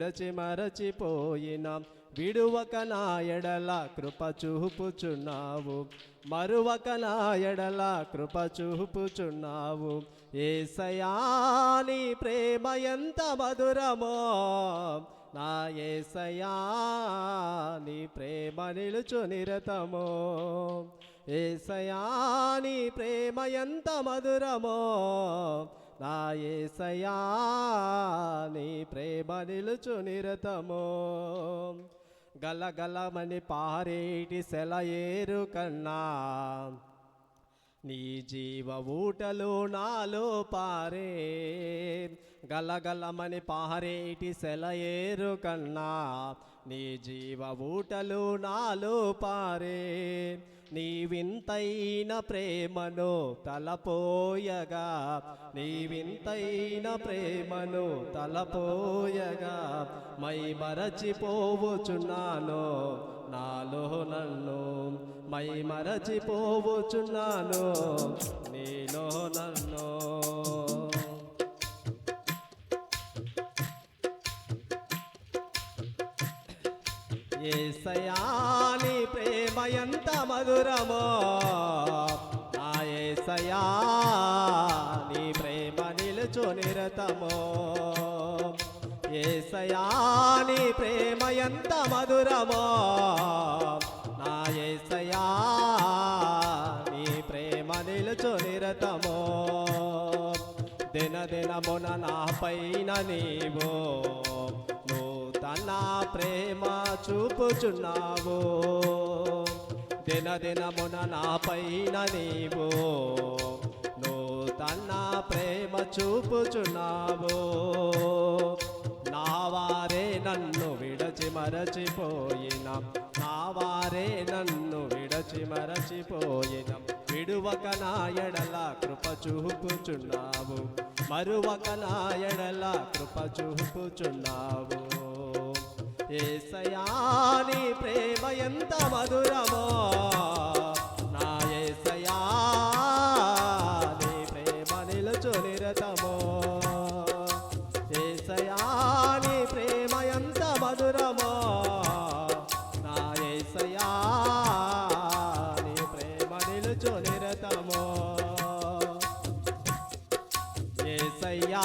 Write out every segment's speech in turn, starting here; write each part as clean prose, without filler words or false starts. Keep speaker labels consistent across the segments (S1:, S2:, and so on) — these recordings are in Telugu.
S1: విడచి మరచిపోయిన విడువక నా ఎడల కృప చూపుచున్నావు, మరువక నా ఎడల కృప చూపుచున్నావు. యేసయ్యా నీ ప్రేమ ఎంత మధురమో, నా యేసయ్యా నీ ప్రేమ నిలుచు నిరతమో. యేసయ్యా నీ ప్రేమ ఎంత మధురమో, నా యేసయ్యా నీ ప్రేమ నిలుచు నిరతమో. గలగలమని పారేటి సెలయేరు కన్నా నీ జీవ ఊటలు నాలో పారే. గలగలమని పారేటి సెలయేరు కన్నా నీ జీవ ఊటలు నాలో పారే. నీ వింతైన ప్రేమను తలపోయగా, నీ వింతైన ప్రేమను తలపోయగా మై మరచిపోవచున్నాను నాలో నన్ను, మై మరచిపోవచున్నాను నీలో నన్ను. యేసయ్యా నీ ప్రేమ ఎంత మధురమో, నా యేసయ్యా నీ ప్రేమ నిలుచు నిరతమో. యేసయ్యా నీ ప్రేమ ఎంత మధురమో, నా యేసయ్యా నీ ప్రేమ నిలుచు నిరతమో. దినదినమున నా పైన నీవు నూతన ప్రేమ చూపుచున్నావు, దినదినమున నా పైన నీవు నూతన ప్రేమ చూపుచున్నావు. నా వారే నన్ను విడచి మరచిపోయిన, నా వారే నన్ను విడచి మరచిపోయిన విడువక నా ఎడల కృప చూపుచున్నావు, మరువక నా ఎడల కృప చూపుచున్నావు. యేసయ్యా నీ ప్రేమ ఎంత మధురమో, నా యేసయ్యా నీ ప్రేమ నిలుచు నిరతమో. యేసయ్యా నీ ప్రేమ ఎంత మధురమో, నా యేసయ్యా నీ ప్రేమ నిలుచు నిరతమో. యేసయ్యా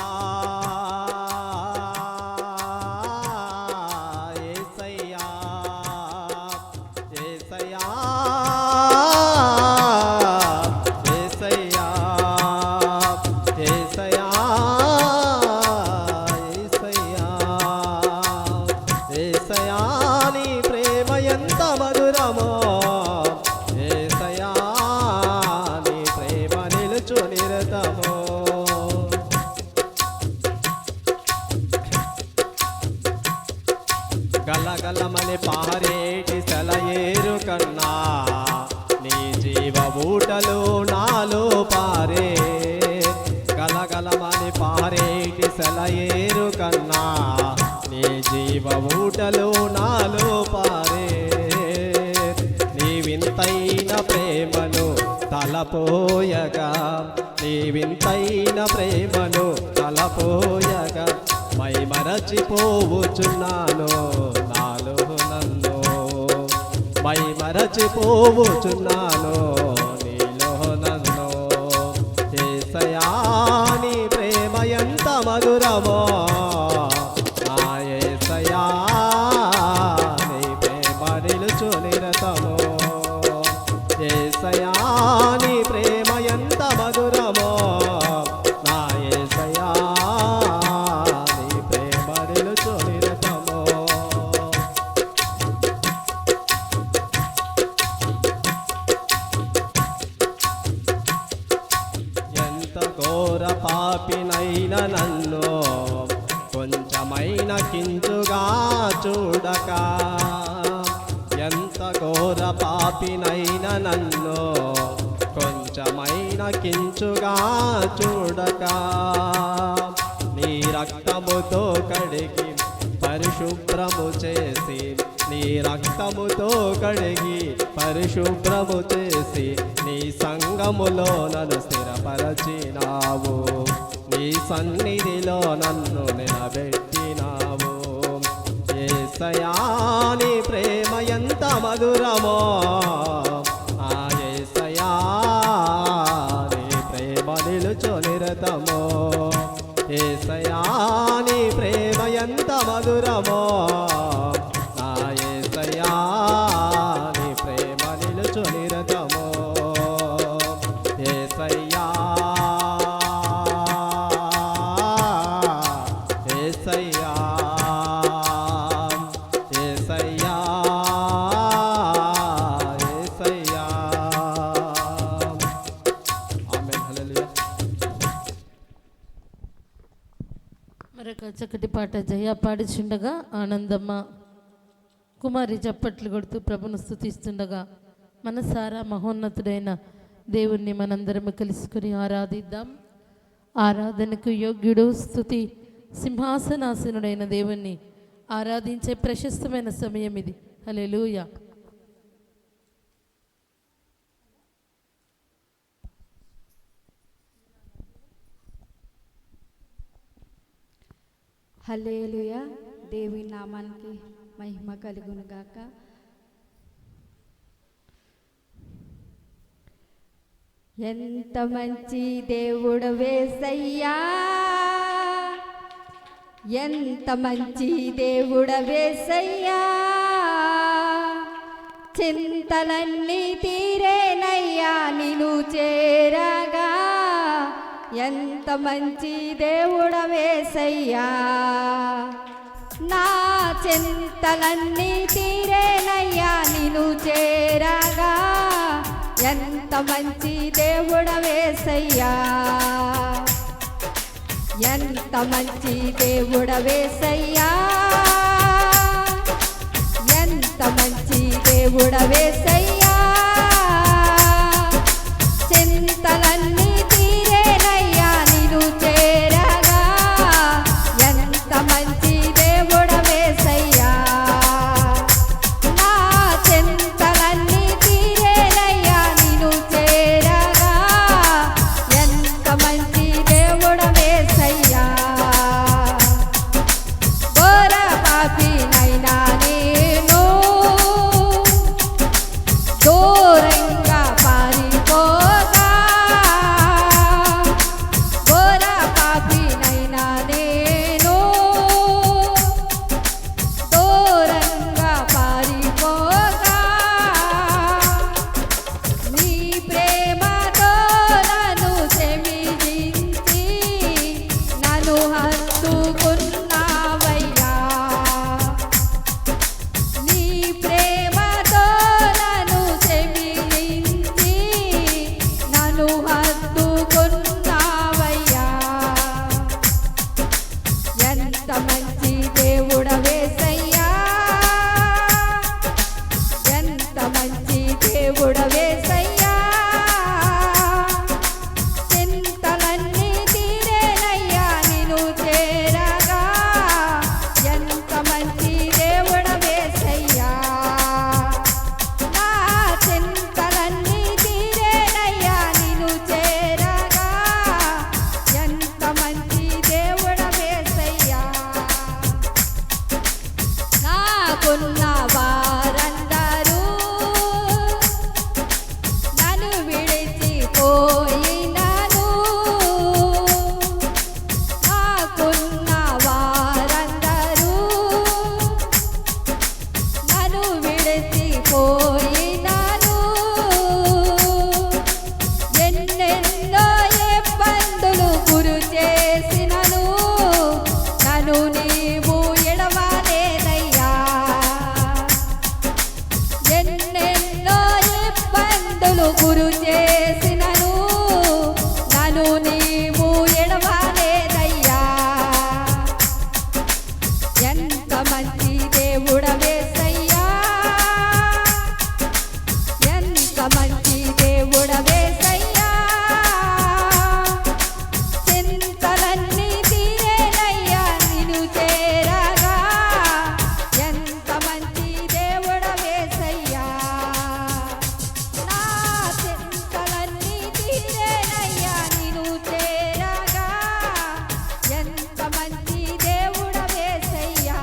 S1: గలగలమని పారేటి సెలయేరు కన్నా నీ జీవ ఊటలు నాలో పారే. గలగలమని పారేటి సెలయేరు కన్నా నీ జీవ ఊటలు నాలో పారే. నీ వింతైన ప్రేమను తలపోయగా, నీ వింతైన ప్రేమను తలపోయగా మై మరచిపోవచున్నాను నాలో నన్ను, మై మరచిపోవచున్నాను నీలో నన్ను. యేసయ్యా నీ ప్రేమ ఎంత మధురమో, నా యేసయ్యా నీ ప్రేమ నిలుచు నిరతమో. యేసయ్యా నీ ప్రేమ ఎంత మధురమో, నా యేసయ్యా నీ ప్రేమ నిలుచు నిరతమో. ఎంత ఘోర పాపినైన నన్ను కొంచెమైన కించుగా చూడక, ఎంత ఘోర పాపినైన నన్ను కొంచెమైన కించుగా చూడక, నీ రక్తముతో కడిగి పరిశుభ్రము చేసి, నీ రక్తముతో కడిగి పరిశుభ్రము చేసి నీ సంగములో నన్ను స్థిరపరచినావు, నీ సన్నిధిలో నన్ను నిలబెట్టినావు. యేసయ్యా నీ ప్రేమ ఎంత మధురమో, ఆ యేసయ్యా నీ ప్రేమ నిలుచు నిరతమో, యేసయ్యా నీ ప్రేమ ఎంత మధురమో, నా యేసయ్యా నీ ప్రేమ నిలుచు నిరతమో, యేసయ్యా యేసయ్యా యేసయ్యా యేసయ్యా. ఆమేన్. హల్లెలూయా.
S2: మరొక చక్కటి పాట జయ పాడుచుండగా ఆనందమ్మ కుమారి చప్పట్లు కొడుతూ ప్రభును స్తుతిస్తుండగా మనసారా మహోన్నతుడైన దేవుణ్ణి మనందరము కలుసుకుని ఆరాధిద్దాం. ఆరాధనకు యోగ్యుడు, స్తుతి సింహాసనాసనుడైన దేవుణ్ణి ఆరాధించే ప్రశస్తమైన సమయం ఇది. హల్లెలూయా.
S3: హల్లెలూయా. దేవి నామానికి మహిమ కలుగును గాక. ఎంత మంచి దేవుడు యేసయ్యా, ఎంత మంచి దేవుడు యేసయ్యా, చింతలన్నీ తీరేనయ్యా నిన్ను చేరగా, ఎంత మంచి దేవుడు యేసయ్యా, నా చింతలన్నీ తీరేనయ్యా నిన్ను చేరగా, ఎంత మంచి దేవుడు యేసయ్యా, ఎంత మంచి దేవుడు యేసయ్యా, ఎంత మంచి దేవుడు యేసయ్యా, చింతలన్నీ తీరేనయ్యా నిన్ను చేరగా, ఎంత మంచి దేవుడు యేసయ్యా, నా చింతలన్నీ తీరేనయ్యా నిన్ను చేరగా, ఎంత మంచి దేవుడు యేసయ్యా, ఘోర పాపినైనా నేను దూరంగా పారిపోగా, ఘోర పాపినైనా నేను దూరంగా పారిపోగా, నీ ప్రేమతో నన్ను క్షమించి నన్ను హత్తుకున్నావయ్యా, నీ ప్రేమతో నన్ను క్షమించి నన్ను హత్తుకున్నావయ్యా, ఎంత మంచి దేవుడు యేసయ్యా, ఎంత మంచి దేవుడు యేసయ్యా, చింతలన్నీ తీరేనయ్యా నిన్ను చేరగా, ఎంత మంచి దేవుడు యేసయ్యా, నా చింతలన్నీ తీరేనయ్యా నిన్ను చేరగా, ఎంత మంచి దేవుడు యేసయ్యా, నాకున్న వారందరూ నన్ను విడిచిపోయినను, నాకున్న వారందరూ నన్ను విడిచిపోయినను, ఎన్నెన్నో ఇబ్బందులు గురి చేసినను నన్ను నీవు ఎడవలేదయ్యా, ఎన్నెన్నో ఇబ్బందులు గురి చేసినను నన్ను నీవు ఎడవలేదయ్యా, ఎంత మంచి దేవుడు యేసయ్యా, ఎంత మంచి దేవుడు యేసయ్యా, చింతలన్నీ తీరేనయ్యా నిన్ను చేరగా, ఎంత మంచి దేవుడు యేసయ్యా, నా చింతలన్నీ తీరేనయ్యా నిన్ను చేరగా, ఎంత మంచి దేవుడు యేసయ్యా,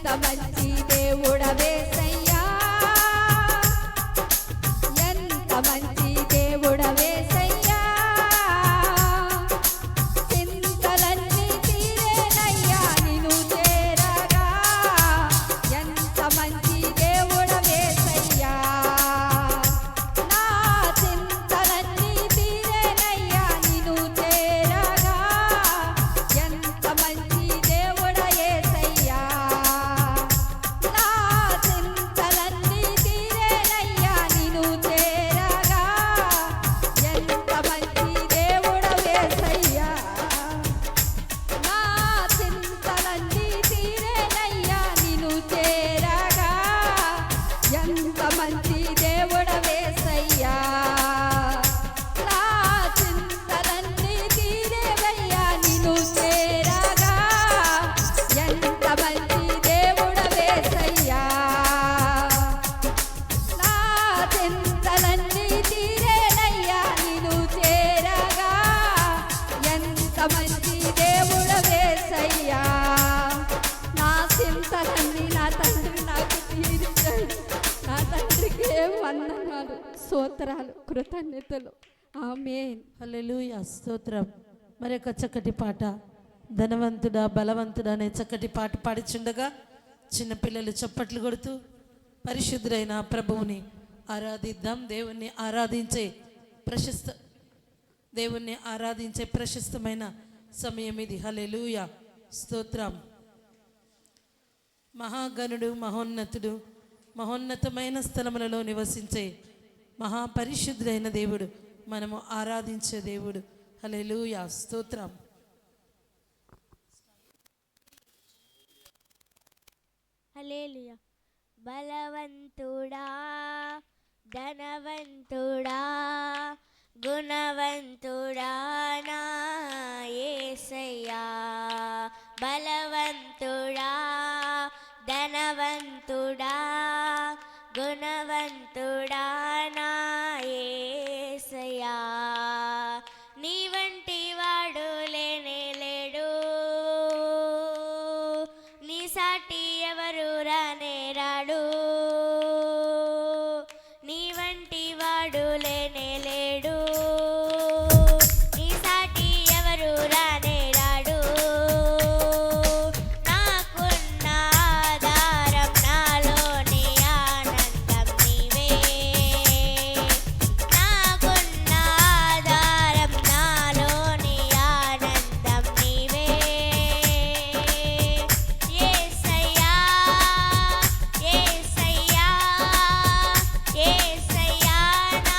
S3: ఎంత మంచి దేవుడవేసయ్యా ఎంత మంచి దేవుడవేసయ్యా చింతలన్నీ తీరేనయ్యా నిన్ను చేరగా ఎంత మంచి దేవుడవేసయ్యా నా చింతలన్నీ తీరేనయ్యా నిన్ను చేరగా ఎంత మంచి దేవుడయేసయ్యా నా చింతలన్నీ తీరేనయ్యా నిన్ను చేరగా ఎంత మంచి దేవుడవేసయ్యా నా చింతలన్నీ తీరేనయ్యా నిన్ను చేరగా ఎంత మంచి దేవుడవేసయ్యా నా చింతలన్నీ తీరేవయ్యా నిన్ను చేరగా ఎంత మంచి దేవుడవేసయ్యా నా చింతలన్నీ తీరేనయ్యా నిన్ను చేరగా ఎంత మంచి దేవుడవేసయ్యా నా చింతలన్నీ నా తండ్రి నాకు తీర్చాడు నా తండ్రికి వందనాలు స్తోత్రాలు కృతజ్ఞతలు ఆమేన్.
S2: హల్లెలూయా స్తోత్రం. మరొక చక్కటి పాట ధనవంతుడా బలవంతుడా అనే చక్కటి పాట పాడుచుండగా చిన్నపిల్లలు చప్పట్లు కొడుతూ పరిశుద్ధుడైన ప్రభువుని ఆరాధిద్దాం. దేవుణ్ణి ఆరాధించే ప్రశస్తమైన సమయం ఇది. హల్లెలూయా స్తోత్రం. మహాగణుడు మహోన్నతుడు మహోన్నతమైన స్థలములలో నివసించే మహాపరిశుద్ధుడైన దేవుడు మనము ఆరాధించే దేవుడు. హల్లెలూయా స్తోత్రం.
S4: హల్లెలూయా. బలవంతుడా ధనవంతుడా గుణవంతుడా నా యేసయ్యా బలవంతుడా ధనవంతుడా గుణవంతుడా నా యేసయ్యా నీ వంటి వాడు లేనే లేడు నీ సాటి ఎవరు రానే రాడు నీ వంటి వాడు లేనే లేడు నీ సాటి ఎవరు రానే రాడు నాకున్న ఆధారం నాలోని ఆనందం నీవే నాకున్న ఆధారం నాలోని ఆనందం నీవే యేసయ్యా యేసయ్యా యేసయ్యా నా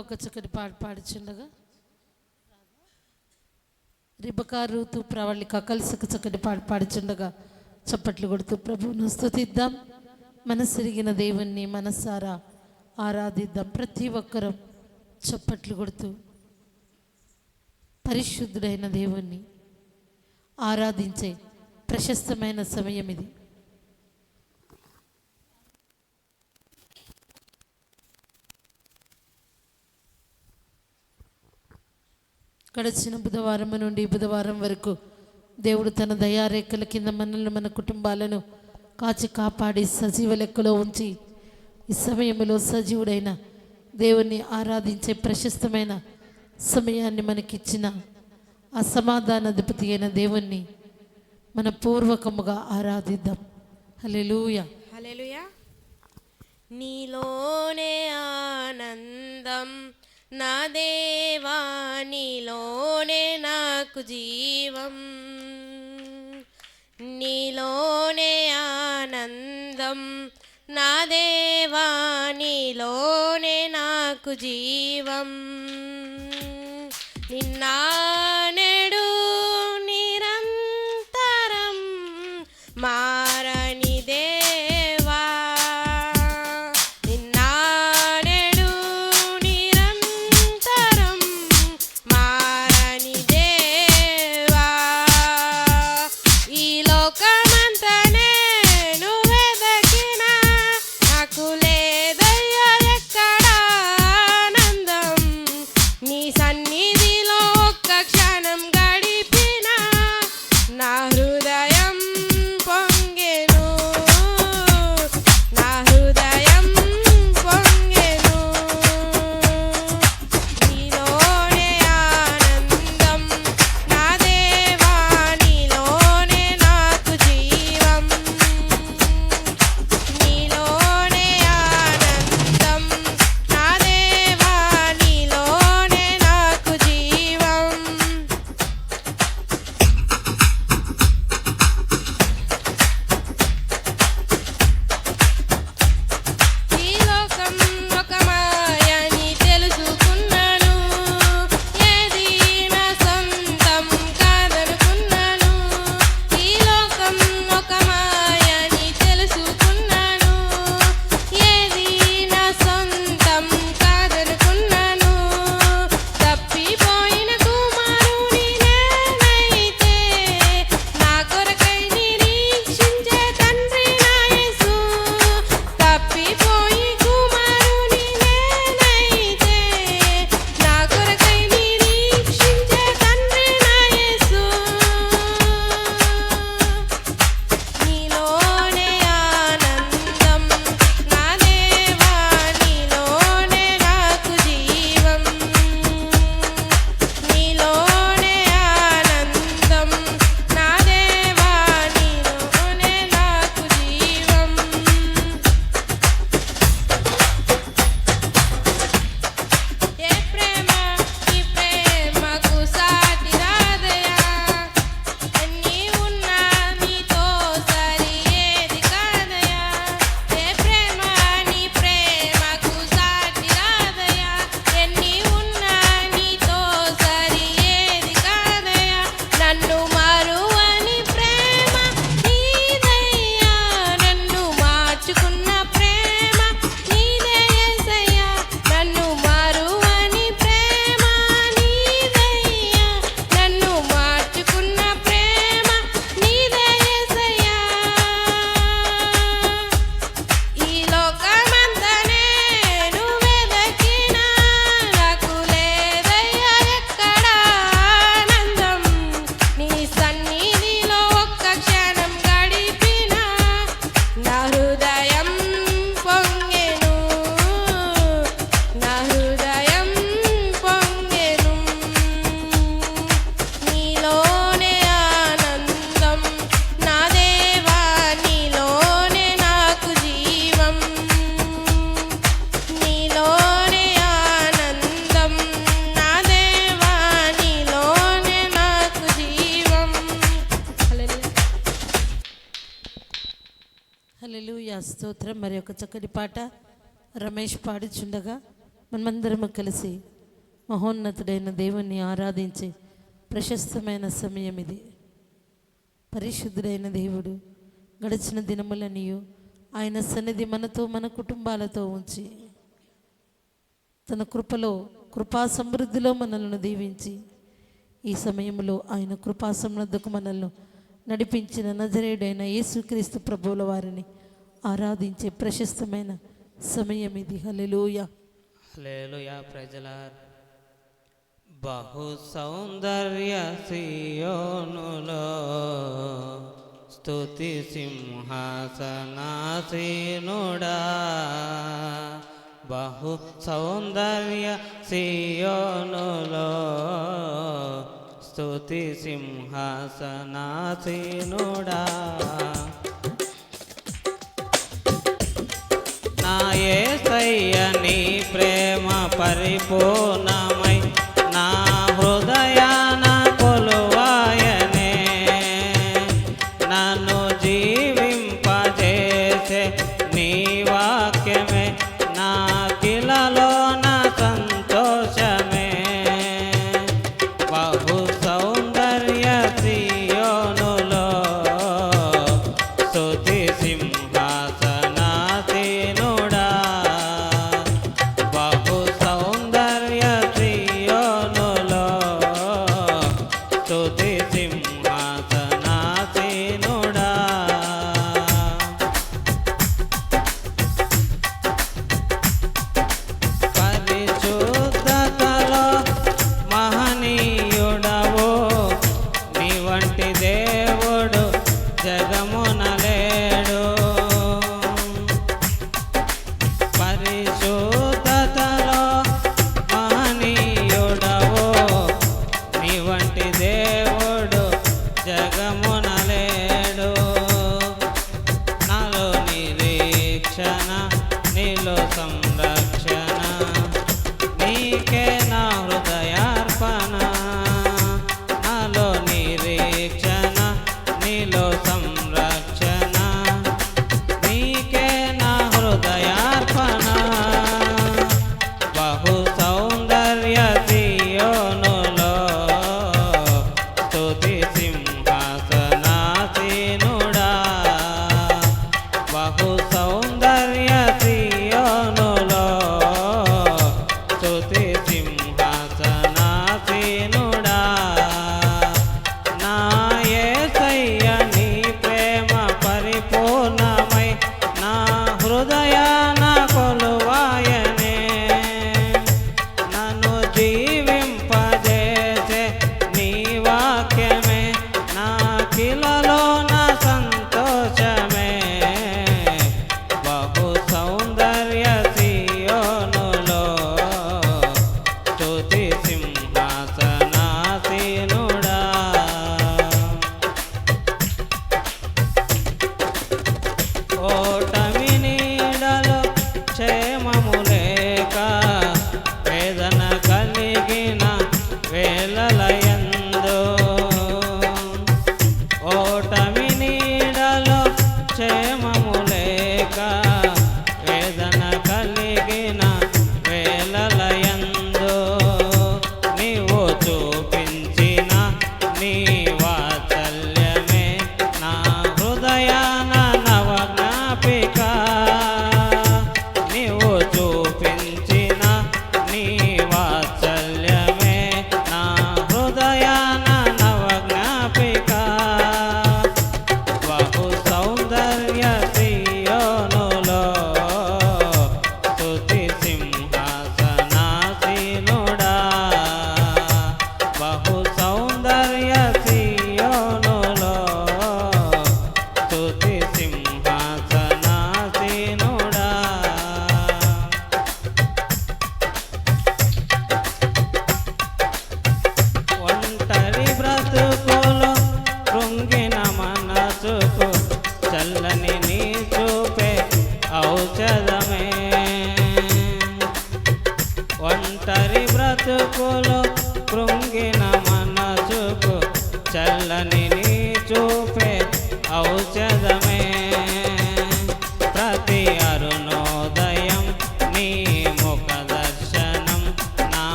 S2: ఒక చక్కటి పాట పాడుచుండగా రిబకా రూతు ప్రవళిక కలిసి ఒక చక్కటి పాట పాడుచుండగా చప్పట్లు కొడుతూ ప్రభువును స్తుతిద్దాం. మనసిరిగిన దేవుణ్ణి మనసారా ఆరాధిద్దాం. ప్రతి ఒక్కరం చప్పట్లు కొడుతూ పరిశుద్ధుడైన దేవుణ్ణి ఆరాధించే ప్రశస్తమైన సమయం ఇది. గడిచిన బుధవారం నుండి బుధవారం వరకు దేవుడు తన దయారేఖల కింద మనల్ని మన కుటుంబాలను కాచి కాపాడి సజీవ లెక్కలో ఉంచి ఈ సమయంలో సజీవుడైన దేవుణ్ణి ఆరాధించే ప్రశస్తమైన సమయాన్ని మనకిచ్చిన ఆ సమాధానాధిపతి అయిన దేవుణ్ణి మన పూర్వకముగా ఆరాధిద్దాం. హల్లెలూయా.
S4: హల్లెలూయా. నీలోనే ఆనందం నా దేవా, నీలోనే నాకు జీవం, నీలోనే ఆనందం నా దేవా, నీలోనే నాకు జీవం. నిన్నానెడు నిరంతరం మారని దేవా, నిన్నానెడు నిరంతరం మారని దేవా. ఈ లోకమంతా నేను వెదకినా నాకు లేదయ్యా ఎక్కడ ఆనందం, నీ సన్నిధిలో ఒక్క క్షణం గడిపినా నా హృదయం పొంగెను, నా హృదయం పొంగెను. నీలోనే ఆనందం నా దేవా, నీలోనే నాకు జీవం, నీలోనే ఆనందం నా దేవా, నీలోనే నాకు జీవం. ఈ లోకం ఒక మాయని తెలుసుకున్నాను, ఏది నా సొంతం కాదనుకున్నాను. ఈ లోకం ఒక మాయని తెలుసుకున్నాను, ఏది నా సొంతం కాదనుకున్నాను. తప్పిపోయిన కుమారుని నేనైతే నా కొరకై నిరీక్షించే తండ్రి నా యేసు. తప్పిపోయి కుమారుని నేనైతే నా కొరకై నిరీక్షించే తండ్రి నా యేసు. నీలోనే ఆనందం నా దేవా, నీలోనే నాకు జీవం, నీలోనే ఆనందం నా దేవా, నీలోనే నాకు జీవం. ఏ ప్రేమ ఈ ప్రేమకు సాటి రాదయా, ఎన్ని ఉన్నా నీతో సరి ఏది కాదయా. ఏ ప్రేమ నీ ప్రేమకు సాటి రాదయా, ఎన్ని ఉన్నా నీతో సరి ఏది కాదయా. నన్ను మరువని ప్రేమ నీదయ్యా, నన్ను మార్చుకున్న ప్రేమ నీదే యేసయ్యా. నన్ను మరువని ప్రేమ నీదయ్యా, నన్ను మార్చుకున్న ప్రేమ నీదే యేసయ్యా. ఈ లోకమంతా నేను వెదకినా నాకు లేదయ్యా ఎక్కడ ఆనందం, నీ సన్నిధిలో ఒక్క క్షణం గడిపినా నా హృదయం పొంగెను, నా హృదయం పొంగెను. నీలోనే ఆనందం నా దేవా, నీలోనే నాకు జీవం, నీలోనే ఆనందం నా దేవా, నీలోనే నాకు జీవం. హల్లెలూయా.
S2: హల్లెలూయా. స్తోత్రం. మరి ఒక చక్కటి పాట రమేష్ పాడుచుండగా మనమందరము కలిసి మహోన్నతుడైన దేవుణ్ణి ఆరాధించే ప్రశస్తమైన సమయం ఇది. పరిశుద్ధుడైన దేవుడు గడిచిన దినములనియు ఆయన సన్నిధి మనతో మన కుటుంబాలతో ఉంచి తన కృపా సమృద్ధిలో మనల్ని దీవించి ఈ సమయంలో ఆయన కృపా సమృద్ధికి మనల్ని నడిపించిన నజరేయుడైన యేసుక్రీస్తు ప్రభువుల వారిని ఆరాధించే ప్రశస్తమైన సమయం ఇది. హల్లెలూయా.
S5: హల్లెలూయా. ప్రజలార్ బహు సౌందర్య సియోనులో స్తుతి సింహాసనాసీనుడా, బహు సౌందర్య సియోనులో స్తుతి సింహాసనాసీనుడా. నా యేసయ్య నీ ప్రేమ పరిపూర్ణమై నా హృదయాన కొలువాయనే, నన్ను జీవింపజేసే నీ వాక్యమే నా కిలలోన సంతోషమే. బహు సౌందర్య సియోనులో స్తుతి సింహాసనాసీనుడా, బహు సౌందర్య సియోనులో స్తుతి సింహాసనాసీనుడా. పరిశుద్ధతలో మహనీయుడవు, నీ వంటి దేవుడు జగమున లేడు. పరిశుద్ధతలో మహనీయుడవు, నీ వంటి దేవుడు జగమున లేడు. నాలో నిరీక్షణ, నీలో సంరక్షణ, నీకే నా హృదయార్పణ. నాలో నిరీక్షణ, నీలో సంరక్షణ, నీకే నా హృదయార్పణ. బహు సౌందర్య సియోనులో స్తుతి సింహాసనాసీనుడా, బహు సౌందర్య సియోనులో స్తుతి సింహాసనాసీనుడా. నా యేసయ్య నీ ప్రేమ పరిపూర్ణమై నా హృదయాన కొలువాయనే, నన్ను జీవింపజేసే నీ వాక్యమే నా కిలలోన సంతోషమే. బహు సౌందర్య సియోనులో స్తుతి సింహాసనాసీనుడా. ఓటమి నీడలో క్షేమము లేక వేదన కలిగిన వేళలయందు, ఓటమి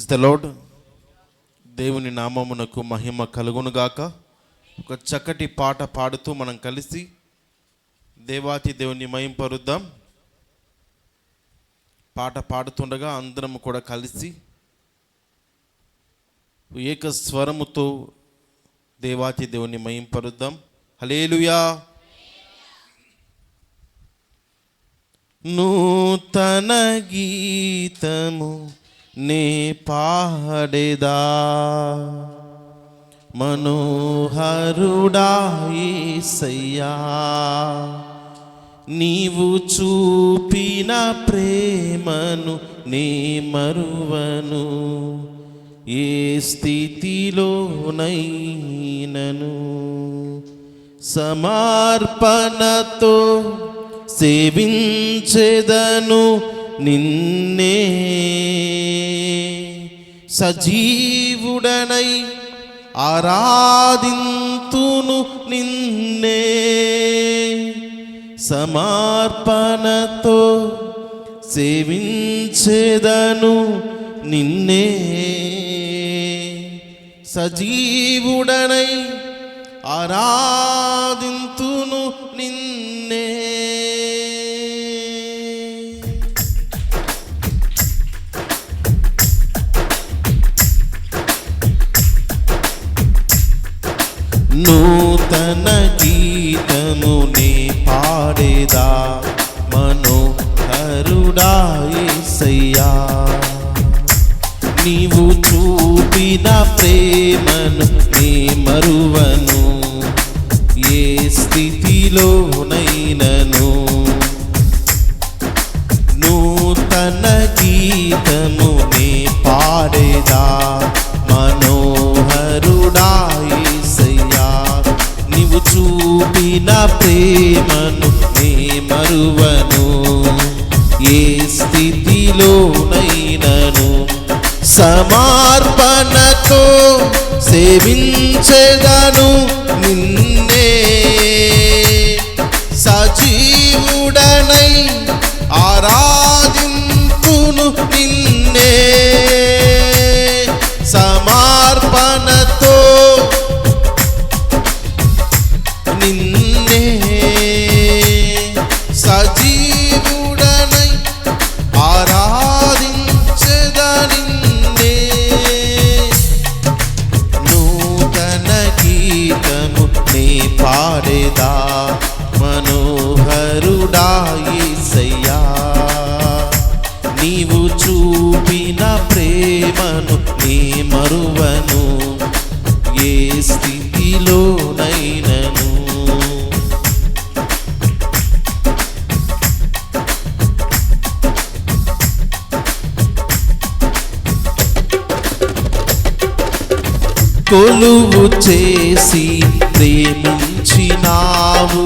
S6: ప్రైజ్ ద లార్డ్. దేవుని నామమునకు మహిమ కలుగునుగాక. ఒక చక్కటి పాట పాడుతూ మనం కలిసి దేవాతి దేవుని మహింపరుద్దాం. పాట పాడుతుండగా అందరం కూడా కలిసి ఏక స్వరముతో దేవాతి దేవుని మహింపరుద్దాం. హల్లెలూయా. నూతన గీతము నే పాడేదా, మనోహరుడా యేసయ్యా, నీవు చూపిన ప్రేమను నే మరువను, ఏ స్థితిలోనైనను. సమర్పణతో సేవించెదను నిన్నే, సజీవుడనై ఆరాధింతును నిన్నే. సమర్పణతో సేవించెదను నిన్నే, సజీవుడనై ఆరాధింతును నిన్నే. నూతన గీతము నే పాడేదా, మనోహరుడా యేసయ్యా, నీవు చూపిన ప్రేమను నే మరువను, ఏ స్థితిలోనైనను. నూతన గీతము నే పాడేదా, మనోహరుడా యేసయ్యా, నీవు చూపిన ప్రేమను నే మరువను, ఏ స్థితిలోనైనను. సమర్పణతో సేవించెదను నిన్నే, సజీవుడనై ఆరాధింతును నిన్నే. సమర్పణతో నిన్నే, సజీవుడనై ఆరాధించెదనిన్నే. నూతన గీతము నే పాడేదా, మనోహరుడా యేసయ్యా, నీవు చూపిన ప్రేమను నే మరువను, ఏ స్థితిలోనైనను. కొలువు చేసి ప్రేమించినావు,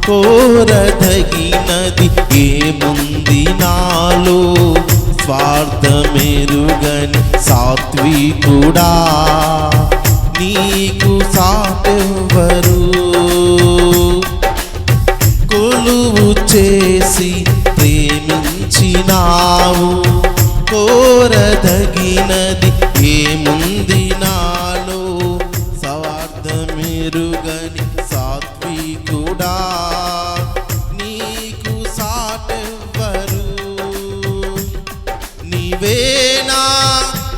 S6: కోరదగినది ఏముంది నాలో. స్వార్థమెరుగని సాత్వికుడా, నీకు సాటెవ్వరు. కొలువు చేసి ప్రేమించినావు, కోరదగినది ఏముంది నాలో. స్వార్థమెరుగని సాత్వికుడా, నీకు సాటెవ్వరు. నీవే నా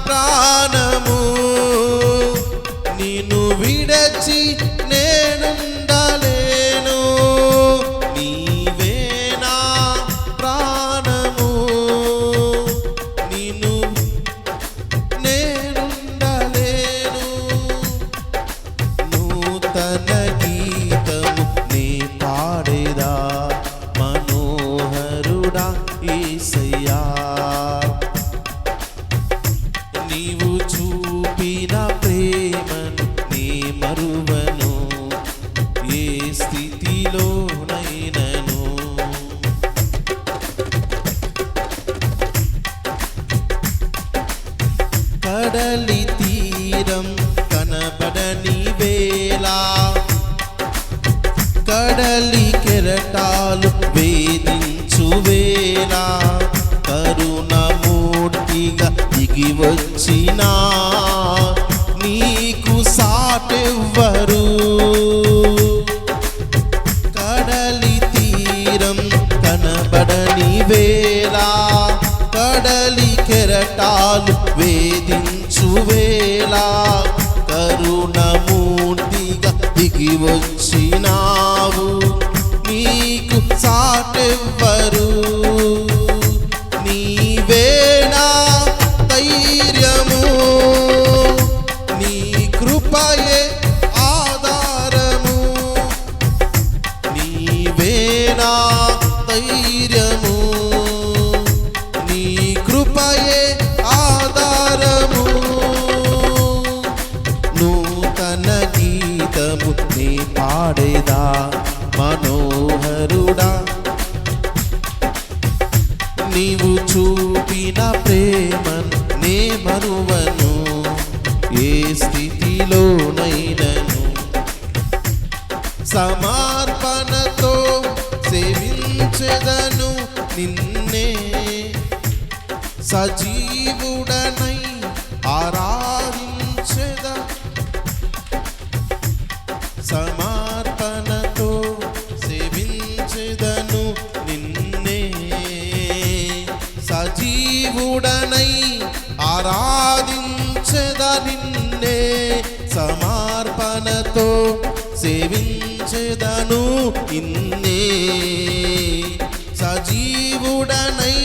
S6: ప్రాణము, నిన్ను విడచి నేనుండలేను. నీవే నా ప్రాణము, నిన్ను నేనుండలేను. నూతన గీతము నే పాడేదా, మనోహరుడా యేసయ్యా, నీవు చూపిన ప్రేమను నే మరువను, ఏ స్థితిలోనైనను. కడలి తీరం కనబడని వేళ, కడలి కెరటాలు వేధించు వేళ, కరుణమూర్తిగా దిగి వచ్చినా నీకు సాటెవ్వరు. కడలి తీరం కనబడని వేళ, కడలి కెరటాలు వేధించు వేళ, కరుణమూర్తిగా దిగి వచ్చినావు, నీకు సాటెవ్వరు. నీవేనా ధైర్యము, నీ కృపయే ఆధారము. నీవేనా ధైర్యము, నీ కృపయే ఆధారము. నూతన గీతము నీ పాడేదా మనోహరుడా, నీవు చూపిన ప్రేమను నే మరువను, ఏ స్థితిలోనైనను. సమర్పణతో సేవించెదను నిన్నే, సజీవుడనై ఆరాధించెద. సమర్పణతో సేవించెదను నిన్నే, సజీవుడనై ఆరాధించెద నిన్నే. సమర్పణతో సేవించెదను నిన్నే, సజీవుడనై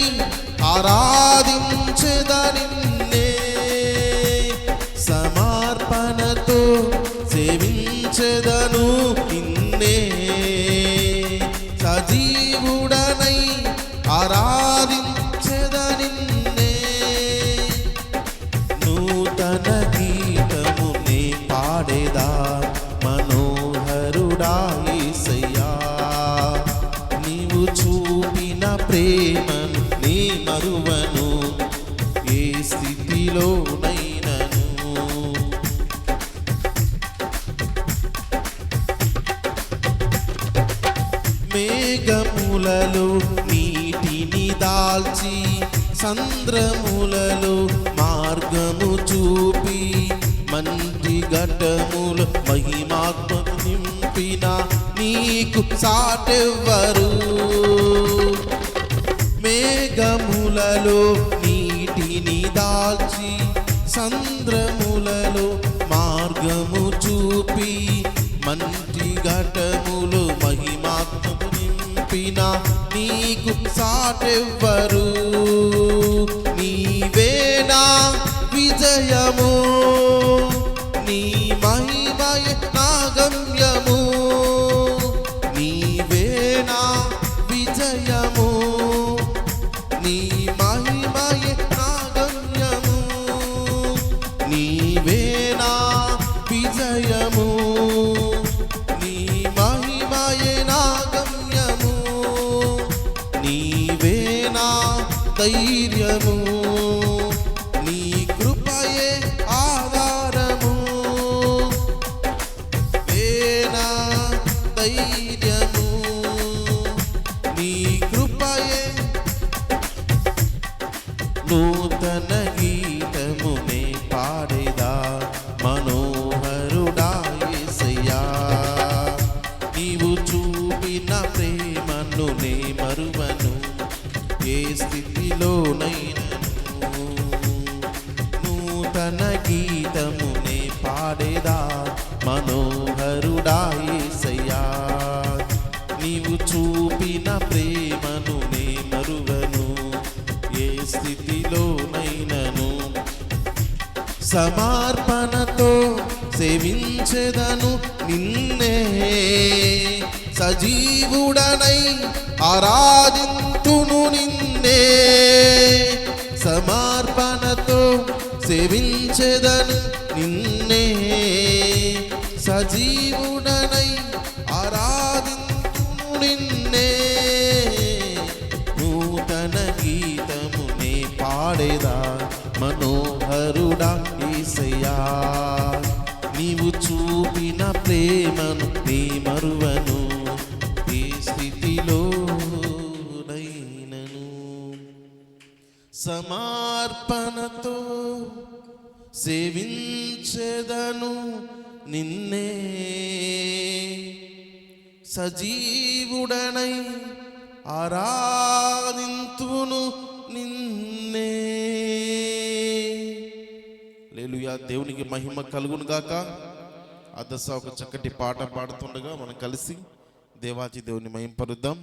S6: ఆరాధించెద నిన్నే. సమర్పణతో సేవించెదను నిన్నే, సజీవుడనై ఆరాధించెద నిన్నే. నూతన గీతము నే పాడేదా మనోహరుడా యేసయ్యా, నీవు చూపిన ప్రేమను నీ మరువను, ఏ స్థితిలోనైనను. మేఘములలో నీటిని దాల్చి, సంద్రములలో మార్గము చూపి, మంటి ఘటములు మహిమాత్మకు నింపిన నీకు సాటెవ్వరు. మేఘములలో నీటిని దాల్చి, సంద్రములలో మార్గము చూపి, మంటి ఘటములు మహిమాత్మకు నింపిన నీకు సాటెవ్వరు. నీవేనా విజయము, నీ మహిమయ నా గమ్యము. నీవేనా విజయము, నీ మహిమయ నా గమ్యము. నీవేనా విజయము, నీ మహిమయ నా గమ్యము. నీవేనా ధైర్యము, నీ కృపయే ఆధారము. వేనా ధైర్యము, నీ కృపయే. నూతన గీతము నే పాడేదా మనోహరుడా యేసయ్యా, నీవు చూపిన ప్రేమను నే మరువను, ఏ స్థితిలోనైనను. నూతన గీతము నే పాడేదా మనోహరుడా యేసయ్యా, నీవు చూపిన ప్రేమను నే మరువను, ఏ స్థితిలోనైనను. సమర్పణతో సేవించెదను నిన్నే, సజీవుడనై ఆరాధింతును నిన్నే. సమర్పణతో సేవించెదను నిన్నే, సజీవుడనై ఆరాధింతును నిన్నే. నూతన గీతము నే పాడేదా మనోహరుడా యేసయ్యా, నీవు చూపిన ప్రేమను నీ మరువను, ఏ స్థితిలోనైనను. సమర్పణతో సేవించెదను నిన్నే, సజీవుడనై ఆరాధింతును నిన్నే. హల్లెలూయా. దేవునికి మహిమ కలుగును గాక. ఆ దశ ఒక చక్కటి పాట పాడుతుండగా మనం కలిసి దేవాతి దేవుని మహింపరుద్దాం.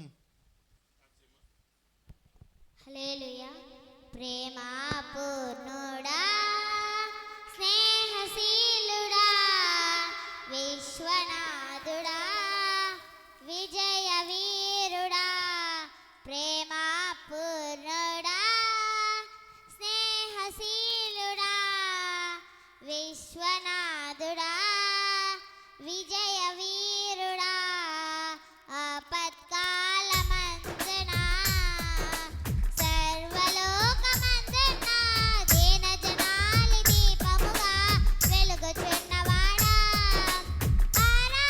S4: హల్లెలూయా. ప్రేమ పూర్ణుడా, స్నేహశీలుడా, విశ్వనాథుడా, విజయ వీరుడా, ప్రేమ పూర్ణుడా, స్నేహశీలుడా, విశ్వనాథుడా, విజయ వీరుడా, ఆపత్కాలమందున సర్వలోకమందున దీనజనాలి దీపముగా వెలుగుచున్నవాడా, ఆరాధింతుము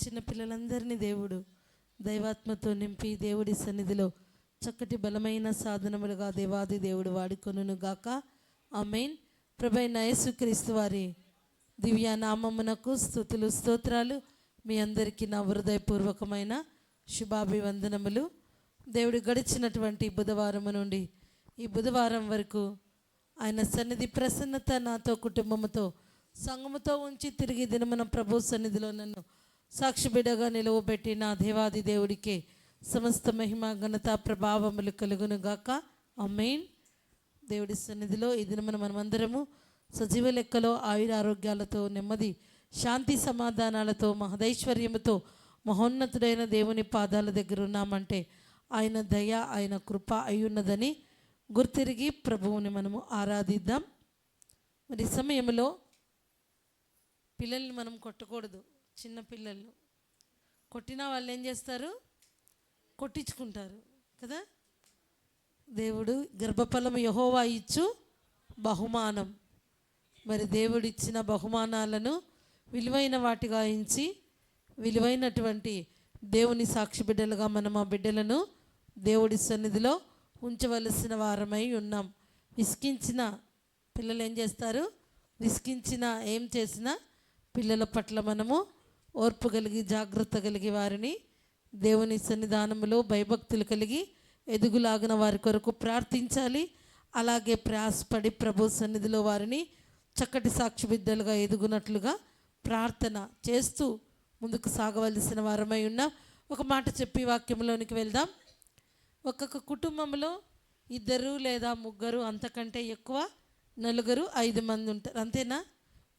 S2: చిన్న పిల్లలందరినీ దేవుడు దైవాత్మతో నింపి దేవుడి సన్నిధిలో చక్కటి బలమైన సాధనములుగా దేవాది దేవుడు వాడుకొనును గాక. ఆమేన్. ప్రభువైన యేసుక్రీస్తు వారి దివ్య నామమునకు స్తుతులు స్తోత్రాలు. మీ అందరికీ నా హృదయపూర్వకమైన శుభాభివందనములు. దేవుడు గడిచినటువంటి బుధవారం నుండి ఈ బుధవారం వరకు ఆయన సన్నిధి ప్రసన్నత నాతో కుటుంబముతో సంఘముతో ఉంచి తిరిగి దినమున ప్రభు సన్నిధిలో నన్ను సాక్షిబిడ్డగా నిలవబెట్టి నా దేవాది దేవుడికే సమస్త మహిమ ఘనత ప్రభావములు కలుగును గాక. ఆమేన్. దేవుడి సన్నిధిలో ఈ దినమున మనమందరము సజీవ లెక్కలో ఆయురారోగ్యాలతో నెమ్మది శాంతి సమాధానాలతో మహదైశ్వర్యముతో మహోన్నతుడైన దేవుని పాదాల దగ్గర ఉన్నామంటే ఆయన దయ ఆయన కృప అయ్యున్నదని గుర్తిరిగి ప్రభువుని మనము ఆరాధిద్దాం. మరి సమయంలో పిల్లల్ని మనం కొట్టకూడదు. చిన్న పిల్లలు కొట్టినా వాళ్ళు ఏం చేస్తారు? కొట్టించుకుంటారు కదా. దేవుడు గర్భఫలం యెహోవా ఇచ్చు బహుమానం. మరి దేవుడిచ్చిన బహుమానాలను విలువైన వాటిగా ఎంచి విలువైనటువంటి దేవుని సాక్షి బిడ్డలుగా మనం ఆ బిడ్డలను దేవుడి సన్నిధిలో ఉంచవలసిన వారమై ఉన్నాం. విసిగించిన పిల్లలు ఏం చేస్తారు? విసిగించిన ఏం చేసినా పిల్లల పట్ల మనము ఓర్పు కలిగి జాగ్రత్త కలిగి వారిని దేవుని సన్నిధానములో భయభక్తులు కలిగి ఎదుగులాగిన వారి కొరకు ప్రార్థించాలి. అలాగే ప్రయాసపడి ప్రభు సన్నిధిలో వారిని చక్కటి సాక్షి బిడ్డలుగా ఎదుగునట్లుగా ప్రార్థన చేస్తూ ముందుకు సాగవలసిన వారమై ఉన్నాం. ఒక మాట చెప్పి వాక్యంలోనికి వెళ్దాం. ఒక్కొక్క కుటుంబంలో 2 లేదా 3 అంతకంటే ఎక్కువ 4, 5 మంది ఉంటారు. అంతేనా?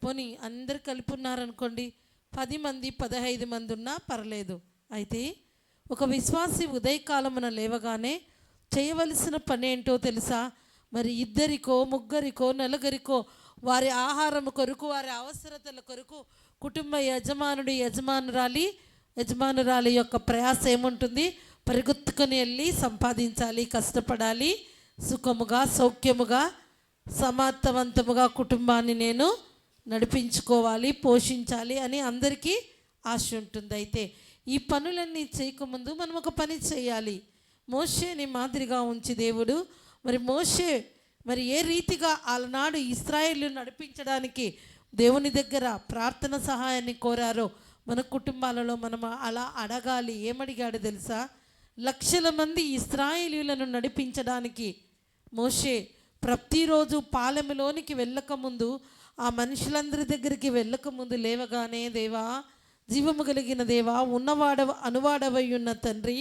S2: పోనీ అందరు కలిపి ఉన్నారనుకోండి, 10 మంది 15 మంది ఉన్నా పర్లేదు. అయితే ఒక విశ్వాసి ఉదయకాలమున లేవగానే చేయవలసిన పని ఏంటో తెలుసా? మరి 2కో 3కో 4కో వారి ఆహారం కొరకు వారి అవసరతల కొరకు కుటుంబ యజమానురాలి యొక్క ప్రయాస ఏముంటుంది? పరిగెత్తుకొని వెళ్ళి సంపాదించాలి, కష్టపడాలి, సుఖముగా సౌఖ్యముగా సమర్థవంతముగా కుటుంబాన్ని నేను నడిపించుకోవాలి, పోషించాలి అని అందరికీ ఆశ ఉంటుంది. అయితే ఈ పనులన్నీ చేయకముందు మనం ఒక పని చేయాలి. మోషేని మాదిరిగా ఉంచి దేవుడు మోషే ఏ రీతిగా ఆనాడు ఇశ్రాయేలు నడిపించడానికి దేవుని దగ్గర ప్రార్థన సహాయాన్ని కోరారో మన కుటుంబాలలో మనం అలా అడగాలి. ఏమడిగాడు తెలుసా? లక్షల మంది ఇశ్రాయేలీయులను నడిపించడానికి మోషే ప్రతిరోజు పాలెములోనికి వెళ్ళకముందు ఆ మనుషులందరి దగ్గరికి వెళ్ళకముందు లేవగానే, దేవా, జీవము కలిగిన దేవా, అనువాడవై ఉన్న తండ్రి,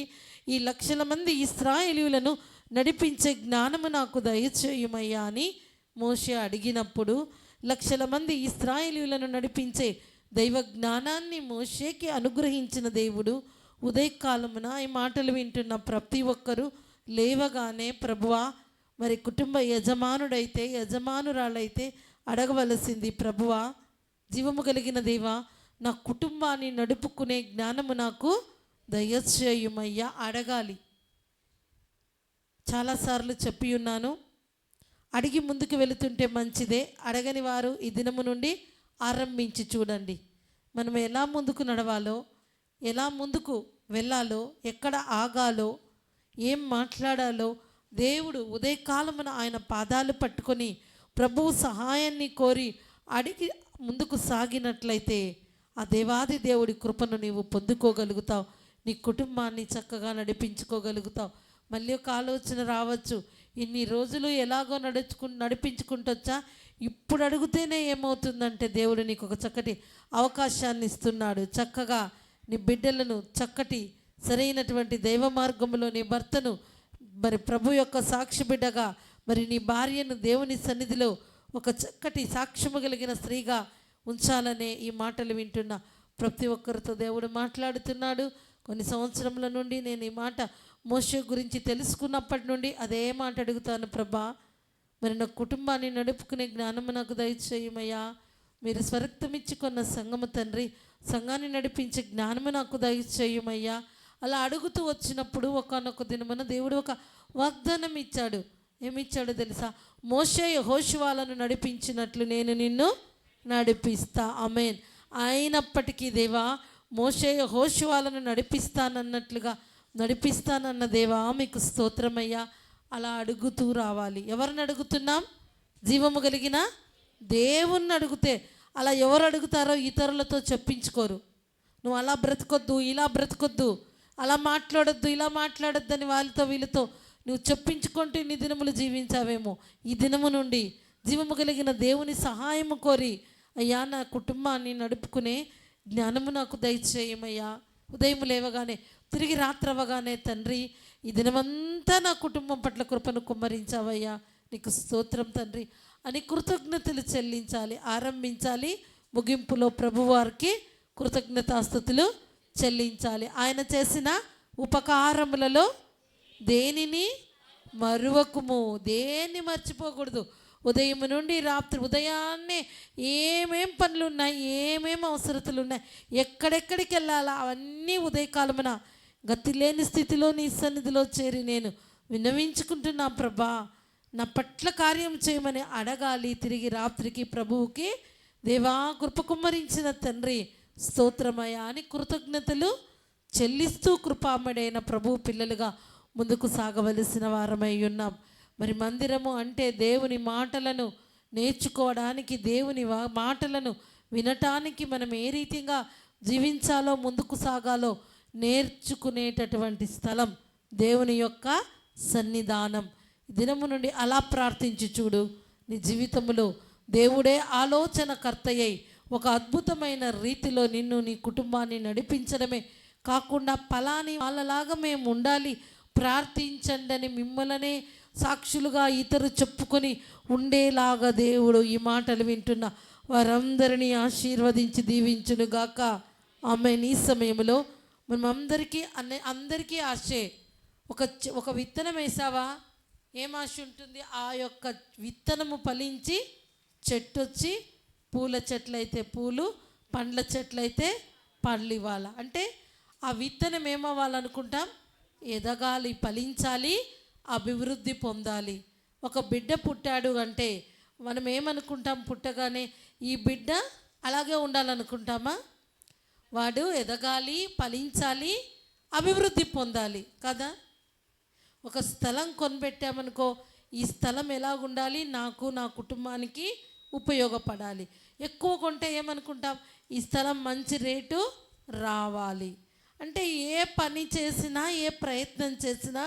S2: ఈ లక్షల మంది ఇశ్రాయేలీయులను నడిపించే జ్ఞానము నాకు దయచేయుమయ్యా అని మోషే అడిగినప్పుడు లక్షల మంది ఇశ్రాయేలీయులను నడిపించే దైవ జ్ఞానాన్ని మోషేకి అనుగ్రహించిన దేవుడు ఉదయకాలమున ఈ మాటలు వింటున్న ప్రతి ఒక్కరూ లేవగానే, ప్రభువా, కుటుంబ యజమానురాలైతే అడగవలసింది, ప్రభువా, జీవము కలిగిన దేవా, నా కుటుంబాన్ని నడుపుకునే జ్ఞానము నాకు దయచేయుమయ్యా అడగాలి. చాలాసార్లు చెప్పి ఉన్నాను, అడిగి ముందుకు వెళుతుంటే మంచిదే. అడగని వారు ఈ దినము నుండి ఆరంభించి చూడండి. మనం ఎలా ముందుకు నడవాలో, ఎలా ముందుకు వెళ్ళాలో, ఎక్కడ ఆగాలో, ఏం మాట్లాడాలో దేవుడు ఉదయకాలమున ఆయన పాదాలు పట్టుకొని ప్రభువు సహాయాన్ని కోరి అడిగి ముందుకు సాగినట్లయితే ఆ దేవాది దేవుడి కృపను నీవు పొందుకోగలుగుతావు. నీ కుటుంబాన్ని చక్కగా నడిపించుకోగలుగుతావు. మళ్ళీ ఒక ఆలోచన రావచ్చు, ఇన్ని రోజులు ఎలాగో నడిపించుకుంటొచ్చా, ఇప్పుడు అడిగితేనే ఏమవుతుందంటే దేవుడు నీకు ఒక చక్కటి అవకాశాన్ని ఇస్తున్నాడు. చక్కగా నీ బిడ్డలను చక్కటి సరైనటువంటి దైవ మార్గంలో నీ భర్తను ప్రభు యొక్క సాక్షి బిడ్డగా నీ భార్యను దేవుని సన్నిధిలో ఒక చక్కటి సాక్ష్యము కలిగిన స్త్రీగా ఉంచాలనే ఈ మాటలు వింటున్న ప్రతి ఒక్కరితో దేవుడు మాట్లాడుతున్నాడు. కొన్ని సంవత్సరముల నుండి నేను ఈ మాట మోషే గురించి తెలుసుకున్నప్పటి నుండి అదే మాట అడుగుతాను, ప్రభా, నా కుటుంబాన్ని నడుపుకునే జ్ఞానము నాకు దయచేయమయ్యా. మీరు స్వరక్తమిచ్చుకున్న సంఘము తండ్రి, సంఘాన్ని నడిపించే జ్ఞానము నాకు దయచేయమయ్యా. అలా అడుగుతూ వచ్చినప్పుడు ఒకానొక దినమున దేవుడు ఒక వాగ్దానం ఇచ్చాడు. ఏమిచ్చాడో తెలుసా? మోషే యెహోషువలను నడిపించినట్లు నేను నిన్ను నడిపిస్తా. ఆమేన్. అయినప్పటికీ దేవా, మోషే యెహోషువలను నడిపిస్తానన్న దేవా మీకు స్తోత్రమయ్యా. అలా అడుగుతూ రావాలి. ఎవరిని అడుగుతున్నాం? జీవము కలిగిన దేవుణ్ణి అడిగితే. అలా ఎవరు అడుగుతారో ఇతరులతో చెప్పించుకోరు. నువ్వు అలా బ్రతకొద్దు, ఇలా బ్రతకొద్దు, అలా మాట్లాడొద్దు, ఇలా మాట్లాడొద్దు అని వాళ్ళతో వీళ్ళతో నువ్వు చెప్పించుకుంటూ ఇన్ని దినములు జీవించావేమో. ఈ దినము నుండి జీవము కలిగిన దేవుని సహాయము కోరి, అయ్యా నా కుటుంబాన్ని నడుపుకునే జ్ఞానము నాకు దయచేయమయ్యా. ఉదయం లేవగానే తిరిగి రాత్రి అవ్వగానే తండ్రి ఈ దినమంతా నా కుటుంబం పట్ల కృపను కుమ్మరించావయ్యా, నీకు స్తోత్రం తండ్రి అని కృతజ్ఞతలు చెల్లించాలి, ఆరంభించాలి. ముగింపులో ప్రభువారికి కృతజ్ఞతాస్తుతులు చెల్లించాలి. ఆయన చేసిన ఉపకారములలో దేనిని మరువకుము, దేన్ని మర్చిపోకూడదు. ఉదయం నుండి రాత్రి, ఉదయాన్నే ఏమేం పనులు ఉన్నాయి, ఏమేం అవసరతలు ఉన్నాయి, ఎక్కడెక్కడికి వెళ్ళాలా అవన్నీ ఉదయకాలమున గతి లేని స్థితిలో నీ సన్నిధిలో చేరి నేను విన్నవించుకుంటున్నా ప్రభా, నా పట్ల కార్యం చేయమని అడగాలి. తిరిగి రాత్రికి ప్రభువుకి దేవా కృప కుమ్మరించిన తండ్రి స్తోత్రమయ అని కృతజ్ఞతలు చెల్లిస్తూ కృపామడైన ప్రభు పిల్లలుగా ముందుకు సాగవలసిన వారమై ఉన్నాం. మరి మందిరము అంటే దేవుని మాటలను నేర్చుకోవడానికి, దేవుని మాటలను వినటానికి, మనం ఏ రీతిగా జీవించాలో ముందుకు సాగాలో నేర్చుకునేటటువంటి స్థలం దేవుని యొక్క సన్నిధానం. దినము నుండి అలా ప్రార్థించి చూడు. నీ జీవితంలో దేవుడే ఆలోచనకర్తయ్యి ఒక అద్భుతమైన రీతిలో నిన్ను, నీ కుటుంబాన్ని నడిపించడమే కాకుండా పలాని వాళ్ళలాగా మేము ఉండాలి, ప్రార్థించండి అని మిమ్మల్నే సాక్షులుగా ఇతరు చెప్పుకొని ఉండేలాగా దేవుడు ఈ మాటలు వింటున్న వారందరినీ ఆశీర్వదించి దీవించునుగాక. ఆమేన్. ఈ సమయంలో మనం అందరికీ ఆశే. ఒక విత్తనం వేసావా, ఏం ఆశ ఉంటుంది? ఆ యొక్క విత్తనము ఫలించి చెట్టు వచ్చి పూల చెట్లయితే పూలు, పండ్ల చెట్లయితే పండ్లు ఇవ్వాలి. అంటే ఆ విత్తనం ఏమవ్వాలనుకుంటాం? ఎదగాలి, ఫలించాలి, అభివృద్ధి పొందాలి. ఒక బిడ్డ పుట్టాడు అంటే మనం ఏమనుకుంటాం? పుట్టగానే ఈ బిడ్డ అలాగే ఉండాలనుకుంటామా? వాడు ఎదగాలి, ఫలించాలి, అభివృద్ధి పొందాలి కదా. ఒక స్థలం కొనిపెట్టామనుకో, ఈ స్థలం ఎలాగుండాలి, నాకు నా కుటుంబానికి ఉపయోగపడాలి. ఎక్కువ కొంటే ఏమనుకుంటాం? ఈ స్థలం మంచి రేటు రావాలి. అంటే ఏ పని చేసినా, ఏ ప్రయత్నం చేసినా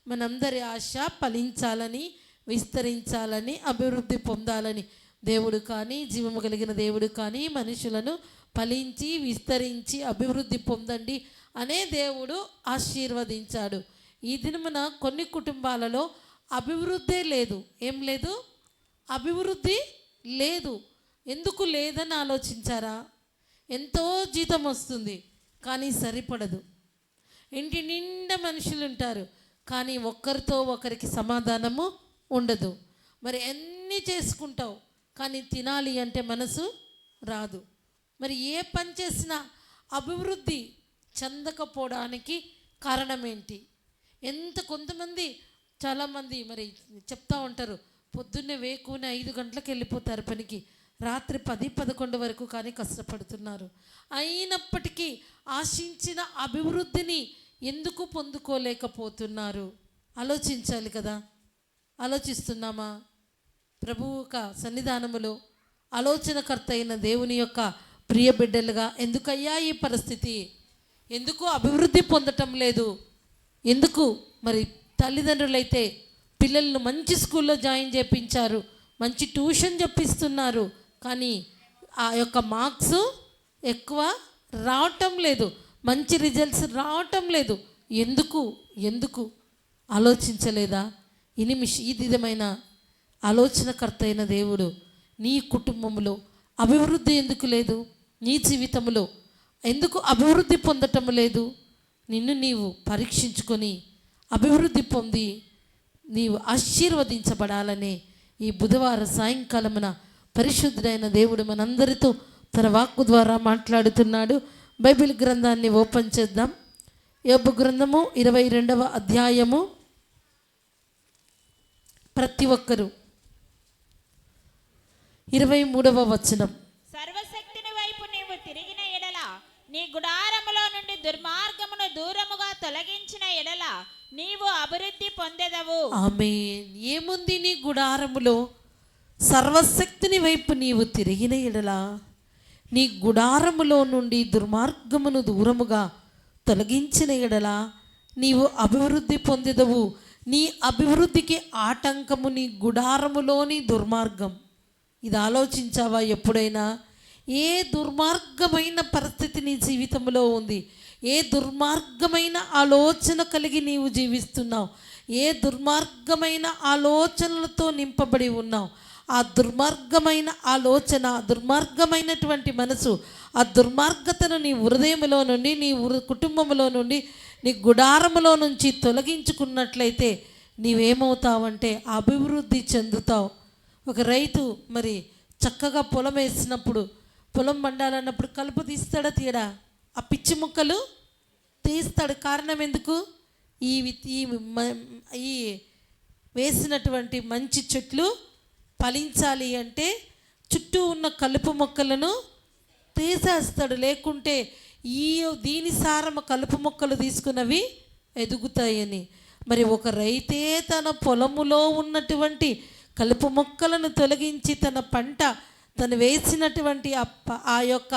S2: మనందరి ఆశ ఫలించాలని, విస్తరించాలని, అభివృద్ధి పొందాలని. దేవుడు కానీ, జీవము కలిగిన దేవుడు కానీ మనుషులను ఫలించి, విస్తరించి, అభివృద్ధి పొందండి అనే దేవుడు ఆశీర్వదించాడు. ఈ దినమున కొన్ని కుటుంబాలలో అభివృద్ధే లేదు. ఏం లేదు? అభివృద్ధి లేదు. ఎందుకు లేదని ఆలోచించారా? ఎంతో జీతం వస్తుంది కానీ సరిపడదు. ఇంటి నిండా మనుషులు ఉంటారు కానీ ఒక్కరితో ఒకరికి సమాధానము ఉండదు. మరి ఎన్ని చేసుకుంటావు కానీ తినాలి అంటే మనసు రాదు. మరి ఏ పని చేసినా అభివృద్ధి చెందకపోవడానికి కారణం ఏంటి? కొంతమంది చాలామంది మరి చెప్తా ఉంటారు, పొద్దున్నే వేకునే 5 గంటలకు వెళ్ళిపోతారు పనికి, రాత్రి 10-11 వరకు కానీ కష్టపడుతున్నారు. అయినప్పటికీ ఆశించిన అభివృద్ధిని ఎందుకు పొందుకోలేకపోతున్నారు? ఆలోచించాలి కదా. ఆలోచిస్తున్నామా? ప్రభువు యొక్క సన్నిధానములో ఆలోచనకర్త అయిన దేవుని యొక్క ప్రియ బిడ్డలుగా ఎందుకయ్యా ఈ పరిస్థితి? ఎందుకు అభివృద్ధి పొందటం లేదు? ఎందుకు? మరి తల్లిదండ్రులైతే పిల్లలను మంచి స్కూల్లో జాయిన్ చేయించారు, మంచి ట్యూషన్ చెప్పిస్తున్నారు, కానీ ఆ యొక్క మార్క్స్ ఎక్కువ రావటం లేదు, మంచి రిజల్ట్స్ రావటం లేదు. ఎందుకు ఆలోచించలేదా? ఈ విధమైన ఆలోచనకర్త అయిన దేవుడు నీ కుటుంబంలో అభివృద్ధి ఎందుకు లేదు? నీ జీవితంలో ఎందుకు అభివృద్ధి పొందటం లేదు? నిన్ను నీవు పరీక్షించుకొని అభివృద్ధి పొంది నీవు ఆశీర్వదించబడాలనే ఈ బుధవార సాయంకాలమున పరిశుద్ధుడైన దేవుడు మనందరితో తన వాక్కు ద్వారా మాట్లాడుతున్నాడు. బైబిల్ గ్రంథాన్ని ఓపెన్ చేద్దాం. యోబు గ్రంథము 22వ అధ్యాయము. ప్రతి ఒక్కరూ 23వ వచనం.
S4: సర్వశక్తిని వైపు నీవు తిరిగిన ఎడల
S7: నీ గుడారములో నుండి దుర్మార్గమును దూరముగా తొలగించిన ఎడల నీవు అభివృద్ధి పొందెదవు.
S2: ఆమేన్. ఏముంది నీ గుడారములో? సర్వశక్తిని వైపు నీవు తిరిగిన ఎడల నీ గుడారములో నుండి దుర్మార్గమును దూరముగా తొలగించిన ఎడల నీవు అభివృద్ధి పొందెదవు. నీ అభివృద్ధికి ఆటంకము నీ గుడారములోని దుర్మార్గం. ఇది ఆలోచించావా ఎప్పుడైనా? ఏ దుర్మార్గమైన పరిస్థితి నీ జీవితంలో ఉంది? ఏ దుర్మార్గమైన ఆలోచన కలిగి నీవు జీవిస్తున్నావు? ఏ దుర్మార్గమైన ఆలోచనలతో నింపబడి ఉన్నావు? ఆ దుర్మార్గమైన ఆలోచన, దుర్మార్గమైనటువంటి మనసు, ఆ దుర్మార్గతను నీ హృదయంలో నుండి, నీ కుటుంబంలో నుండి, నీ గుడారములో నుంచి తొలగించుకున్నట్లయితే నీవేమవుతావంటే అభివృద్ధి చెందుతావు. ఒక రైతు మరి చక్కగా పొలం వేసినప్పుడు, పొలం పండాలన్నప్పుడు కలుపు తీస్తాడా తీయడా? ఆ పిచ్చి ముక్కలు తీస్తాడు. కారణం ఎందుకు? ఈ వేసినటువంటి మంచి చెట్లు ఫలించాలి అంటే చుట్టూ ఉన్న కలుపు మొక్కలను తీసేస్తాడు. లేకుంటే దీని సారమ కలుపు మొక్కలు తీసుకున్నవి ఎదుగుతాయని. మరి ఒక రైతే తన పొలములో ఉన్నటువంటి కలుపు మొక్కలను తొలగించి తన పంట, తను వేసినటువంటి ఆ యొక్క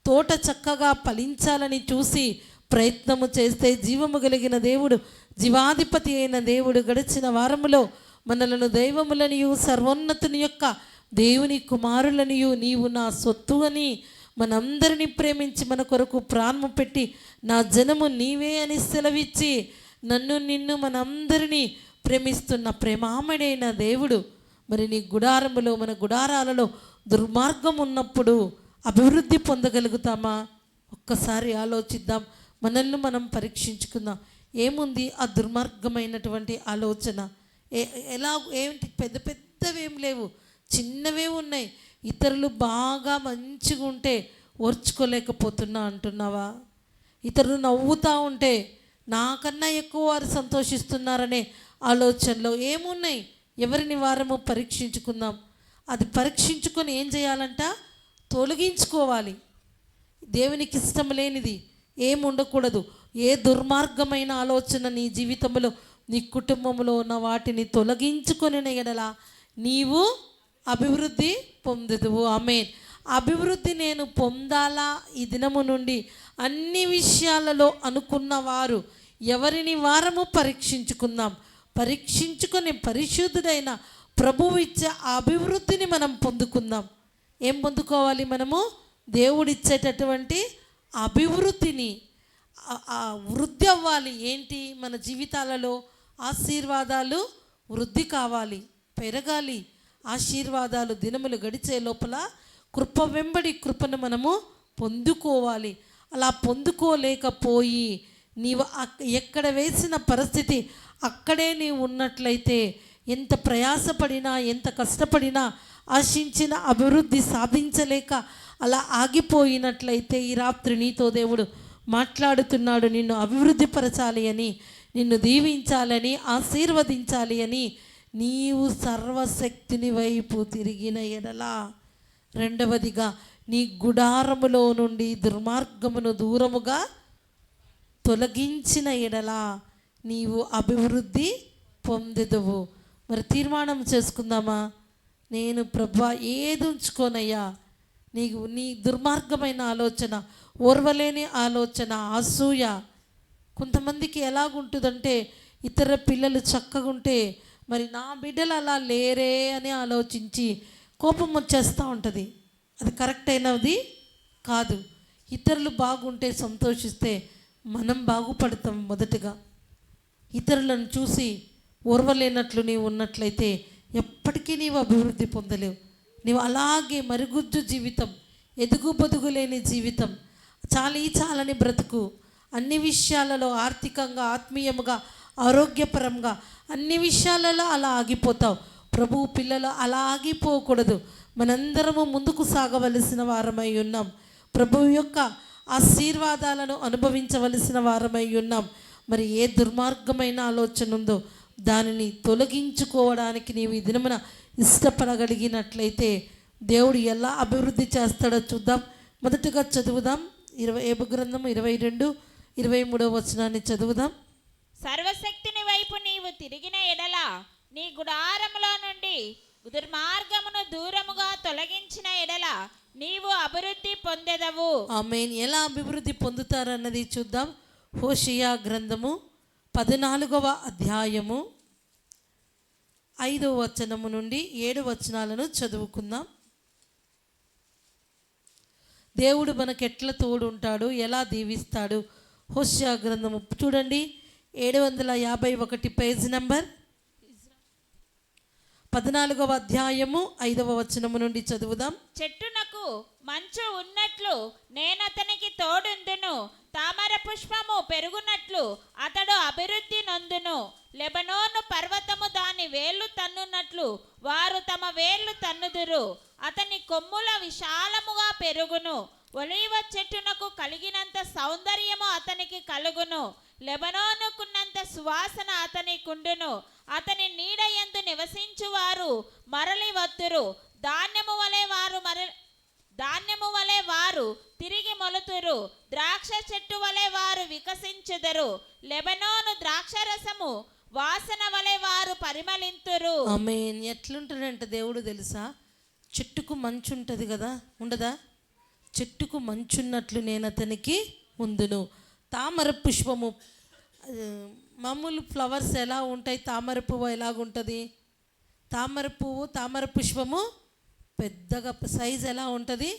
S2: తోట చక్కగా ఫలించాలని చూసి ప్రయత్నము చేస్తే జీవము కలిగిన దేవుడు, జీవాధిపతి అయిన దేవుడు గడిచిన వారములో మనలను దైవములనియు సర్వోన్నతుని యొక్క దేవుని కుమారులనియు నీవు నా సొత్తు అని మనందరినీ ప్రేమించి మన కొరకు ప్రాణము పెట్టి నా జనము నీవే అని సెలవిచ్చి నన్ను నిన్ను మనందరినీ ప్రేమిస్తున్న ప్రేమామడైన దేవుడు మరి నీ గుడారములో, మన గుడారాలలో దుర్మార్గం ఉన్నప్పుడు అభివృద్ధి పొందగలుగుతామా? ఒక్కసారి ఆలోచిద్దాం. మనల్ని మనం పరీక్షించుకుందాం. ఏముంది ఆ దుర్మార్గమైనటువంటి ఆలోచన? ఏంటి? పెద్ద పెద్దవి ఏం లేవు, చిన్నవే ఉన్నాయి. ఇతరులు బాగా మంచిగా ఉంటే ఓర్చుకోలేకపోతున్నా అంటున్నావా? ఇతరులు నవ్వుతూ ఉంటే నాకన్నా ఎక్కువ వారు సంతోషిస్తున్నారనే ఆలోచనలో ఏమున్నాయి? ఎవరిని వారము పరీక్షించుకుందాం. అది పరీక్షించుకొని ఏం చేయాలంట? తొలగించుకోవాలి. దేవునికి ఇష్టం లేనిది ఏం ఉండకూడదు. ఏ దుర్మార్గమైన ఆలోచన నీ జీవితంలో, నీ కుటుంబంలో ఉన్న వాటిని తొలగించుకొని ఎడల నీవు అభివృద్ధి పొందుదువు. ఆమేన్. అభివృద్ధి నేను పొందాలా ఈ దినము నుండి అన్ని విషయాలలో అనుకున్న వారు ఎవరిని వారము పరీక్షించుకుందాం. పరీక్షించుకొని పరిశుద్ధుడైన ప్రభువు ఇచ్చే అభివృద్ధిని మనం పొందుకుందాం. ఏం పొందుకోవాలి మనము? దేవుడిచ్చేటటువంటి అభివృద్ధిని. వృద్ధి అవ్వాలి. ఏంటి? మన జీవితాలలో ఆశీర్వాదాలు వృద్ధి కావాలి, పెరగాలి. ఆశీర్వాదాలు దినములు గడిచే లోపల కృప వెంబడి కృపను మనము పొందుకోవాలి. అలా పొందుకోలేకపోయి నీవు ఎక్కడ వేసిన పరిస్థితి అక్కడే నీవు ఉన్నట్లయితే ఎంత ప్రయాసపడినా, ఎంత కష్టపడినా ఆశించిన అభివృద్ధి సాధించలేక అలా ఆగిపోయినట్లయితే ఈ రాత్రి నీతో దేవుడు మాట్లాడుతున్నాడు. నిన్ను అభివృద్ధి పరచాలి అని, నిన్ను దీవించాలని, ఆశీర్వదించాలి అని నీవు సర్వశక్తిని వైపు తిరిగిన ఎడలా. రెండవదిగా నీ గుడారములో నుండి దుర్మార్గమును దూరముగా తొలగించిన ఎడలా నీవు అభివృద్ధి పొందెదవు. మరి తీర్మానం చేసుకుందామా? నేను ప్రభువా ఏది ఉంచుకోనయ్యా, నీ దుర్మార్గమైన ఆలోచన, ఓర్వలేని ఆలోచన, అసూయ. కొంతమందికి ఎలాగుంటుందంటే ఇతర పిల్లలు చక్కగా ఉంటే మరి నా బిడ్డలు అలా లేరే అని ఆలోచించి కోపం వచ్చేస్తూ ఉంటుంది. అది కరెక్ట్ అయినది కాదు. ఇతరులు బాగుంటే సంతోషిస్తే మనం బాగుపడతాం. మొదటగా ఇతరులను చూసి ఓర్వలేనట్లు నీవు ఉన్నట్లయితే ఎప్పటికీ నీవు అభివృద్ధి పొందలేవు. నీవు అలాగే మరుగుజ్జు జీవితం, ఎదుగు బొదుగు లేని జీవితం, చాలని బ్రతుకు, అన్ని విషయాలలో ఆర్థికంగా, ఆత్మీయముగా, ఆరోగ్యపరంగా అన్ని విషయాలలో అలా ఆగిపోతావు. ప్రభువు పిల్లలు అలా ఆగిపోకూడదు. మనందరము ముందుకు సాగవలసిన వారమై ఉన్నాం. ప్రభువు యొక్క ఆశీర్వాదాలను అనుభవించవలసిన వారమై ఉన్నాం. మరి ఏ దుర్మార్గమైన ఆలోచన ఉందో దానిని తొలగించుకోవడానికి నీవు ఈ దినమున ఇష్టపడగలిగినట్లయితే దేవుడు ఎలా అభివృద్ధి చేస్తాడో చూద్దాం. మొదటగా చదువుదాం ఏబు గ్రంథము 22-23 వచనాన్ని చదువుదాం.
S7: సర్వశక్తిని వైపు నీవు తిరిగిన ఎడల నీ గుడారములో నుండి దుర్మార్గమును దూరముగా తొలగించిన ఎడల నీవు అభివృద్ధి పొందెదవు.
S2: ఆమేన్. ఎలా అభివృద్ధి పొందుతారన్నది చూద్దాం. హోషేయ గ్రంథము 14వ అధ్యాయము 5వ వచనము నుండి 7 వచనాలను చదువుకుందాం. దేవుడు మనకు ఎట్లా తోడుంటాడు, ఎలా దీవిస్తాడు. హోషేయ గ్రంథము చూడండి, 751 పేజ్ నంబర్, 14వ అధ్యాయము 5వ వచనము నుండి చదువుదాం.
S7: చెట్టునకు మంచు ఉన్నట్లు నేనతనికి తోడుందును, తామర పుష్పము పెరుగునట్లు అతడు అభివృద్ధి నొందును. లెబనోను పర్వతము దాని వేళ్ళు తన్నునట్లు వారు తమ వేళ్ళు తన్నుదురు. అతని కొమ్ముల విశాలముగా పెరుగును. ఒలీవ చెట్టునకు కలిగినంత సౌందర్యము అతనికి కలుగును. లెబనోనుకున్నంత సువాసన అతనికుండును. అతని నీడ యందు నివసించువారు మరలి వత్తురు. ధాన్యము వలె వారు తిరిగి మొలుతురు. ద్రాక్ష చెట్టు వలె వారు వికసించుదరు. లెబనోను ద్రాక్షరసము వాసన వలె వారు పరిమళింతురు.
S2: ఆమేన్. ఎట్లుంటాడంటే దేవుడు తెలుసా, చెట్టుకు మంచు ఉంటుంది కదా, ఉండదా? చెట్టుకు మంచున్నట్లు నేను అతనికి ఉందును. తామర పుష్పము, మామూలు ఫ్లవర్స్ ఎలా ఉంటాయి, తామర పువ్వు ఎలాగుంటుంది? తామర పువ్వు, తామర పుష్పము పెద్దగా సైజు ఎలా ఉంటుంది?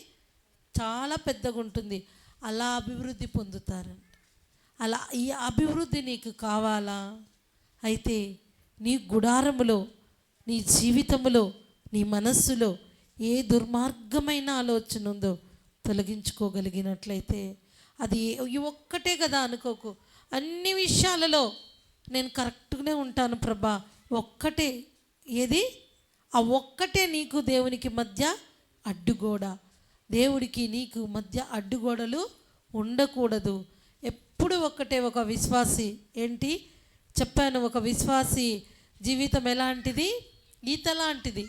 S2: చాలా పెద్దగా ఉంటుంది. అలా అభివృద్ధి పొందుతారంట. అలా ఈ అభివృద్ధి నీకు కావాలా? అయితే నీ గుడారములో, నీ జీవితములో, నీ మనస్సులో ఏ దుర్మార్గమైన ఆలోచన ఉందో తొలగించుకోగలిగినట్లయితే, అది ఈ ఒక్కటే కదా అనుకోకు, అన్ని విషయాలలో నేను కరెక్ట్గానే ఉంటాను ప్రభా, ఒక్కటే ఏది? ఆ ఒక్కటే నీకు దేవునికి మధ్య అడ్డుగోడ. దేవుడికి నీకు మధ్య అడ్డుగోడలు ఉండకూడదు. ఎప్పుడు ఒక్కటే. ఒక విశ్వాసి ఏంటి చెప్పాను, ఒక విశ్వాసి జీవితం ఎలాంటిది? ఈత లాంటిది.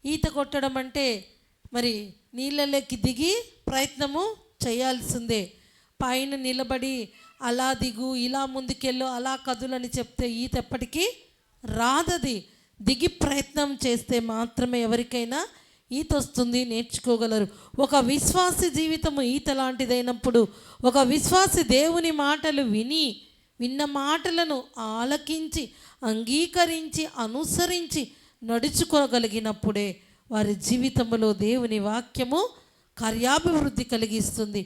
S2: ఈత కొట్టడం అంటే మరి నీళ్ళలోకి దిగి ప్రయత్నము చేయాల్సిందే. పైన నిలబడి అలా దిగు, ఇలా ముందుకెళ్ళు, అలా కదులని చెప్తే ఈత ఎప్పటికీ రాదది. దిగి ప్రయత్నం చేస్తే మాత్రమే ఎవరికైనా ఈత వస్తుంది, నేర్చుకోగలరు. ఒక విశ్వాసి జీవితము ఈత లాంటిదైనప్పుడు, ఒక విశ్వాసి దేవుని మాటలు విన్న మాటలను ఆలకించి, అంగీకరించి, అనుసరించి నడుచుకోగలిగినప్పుడే వారి జీవితంలో దేవుని వాక్యము కార్యాభివృద్ధి కలిగిస్తుంది.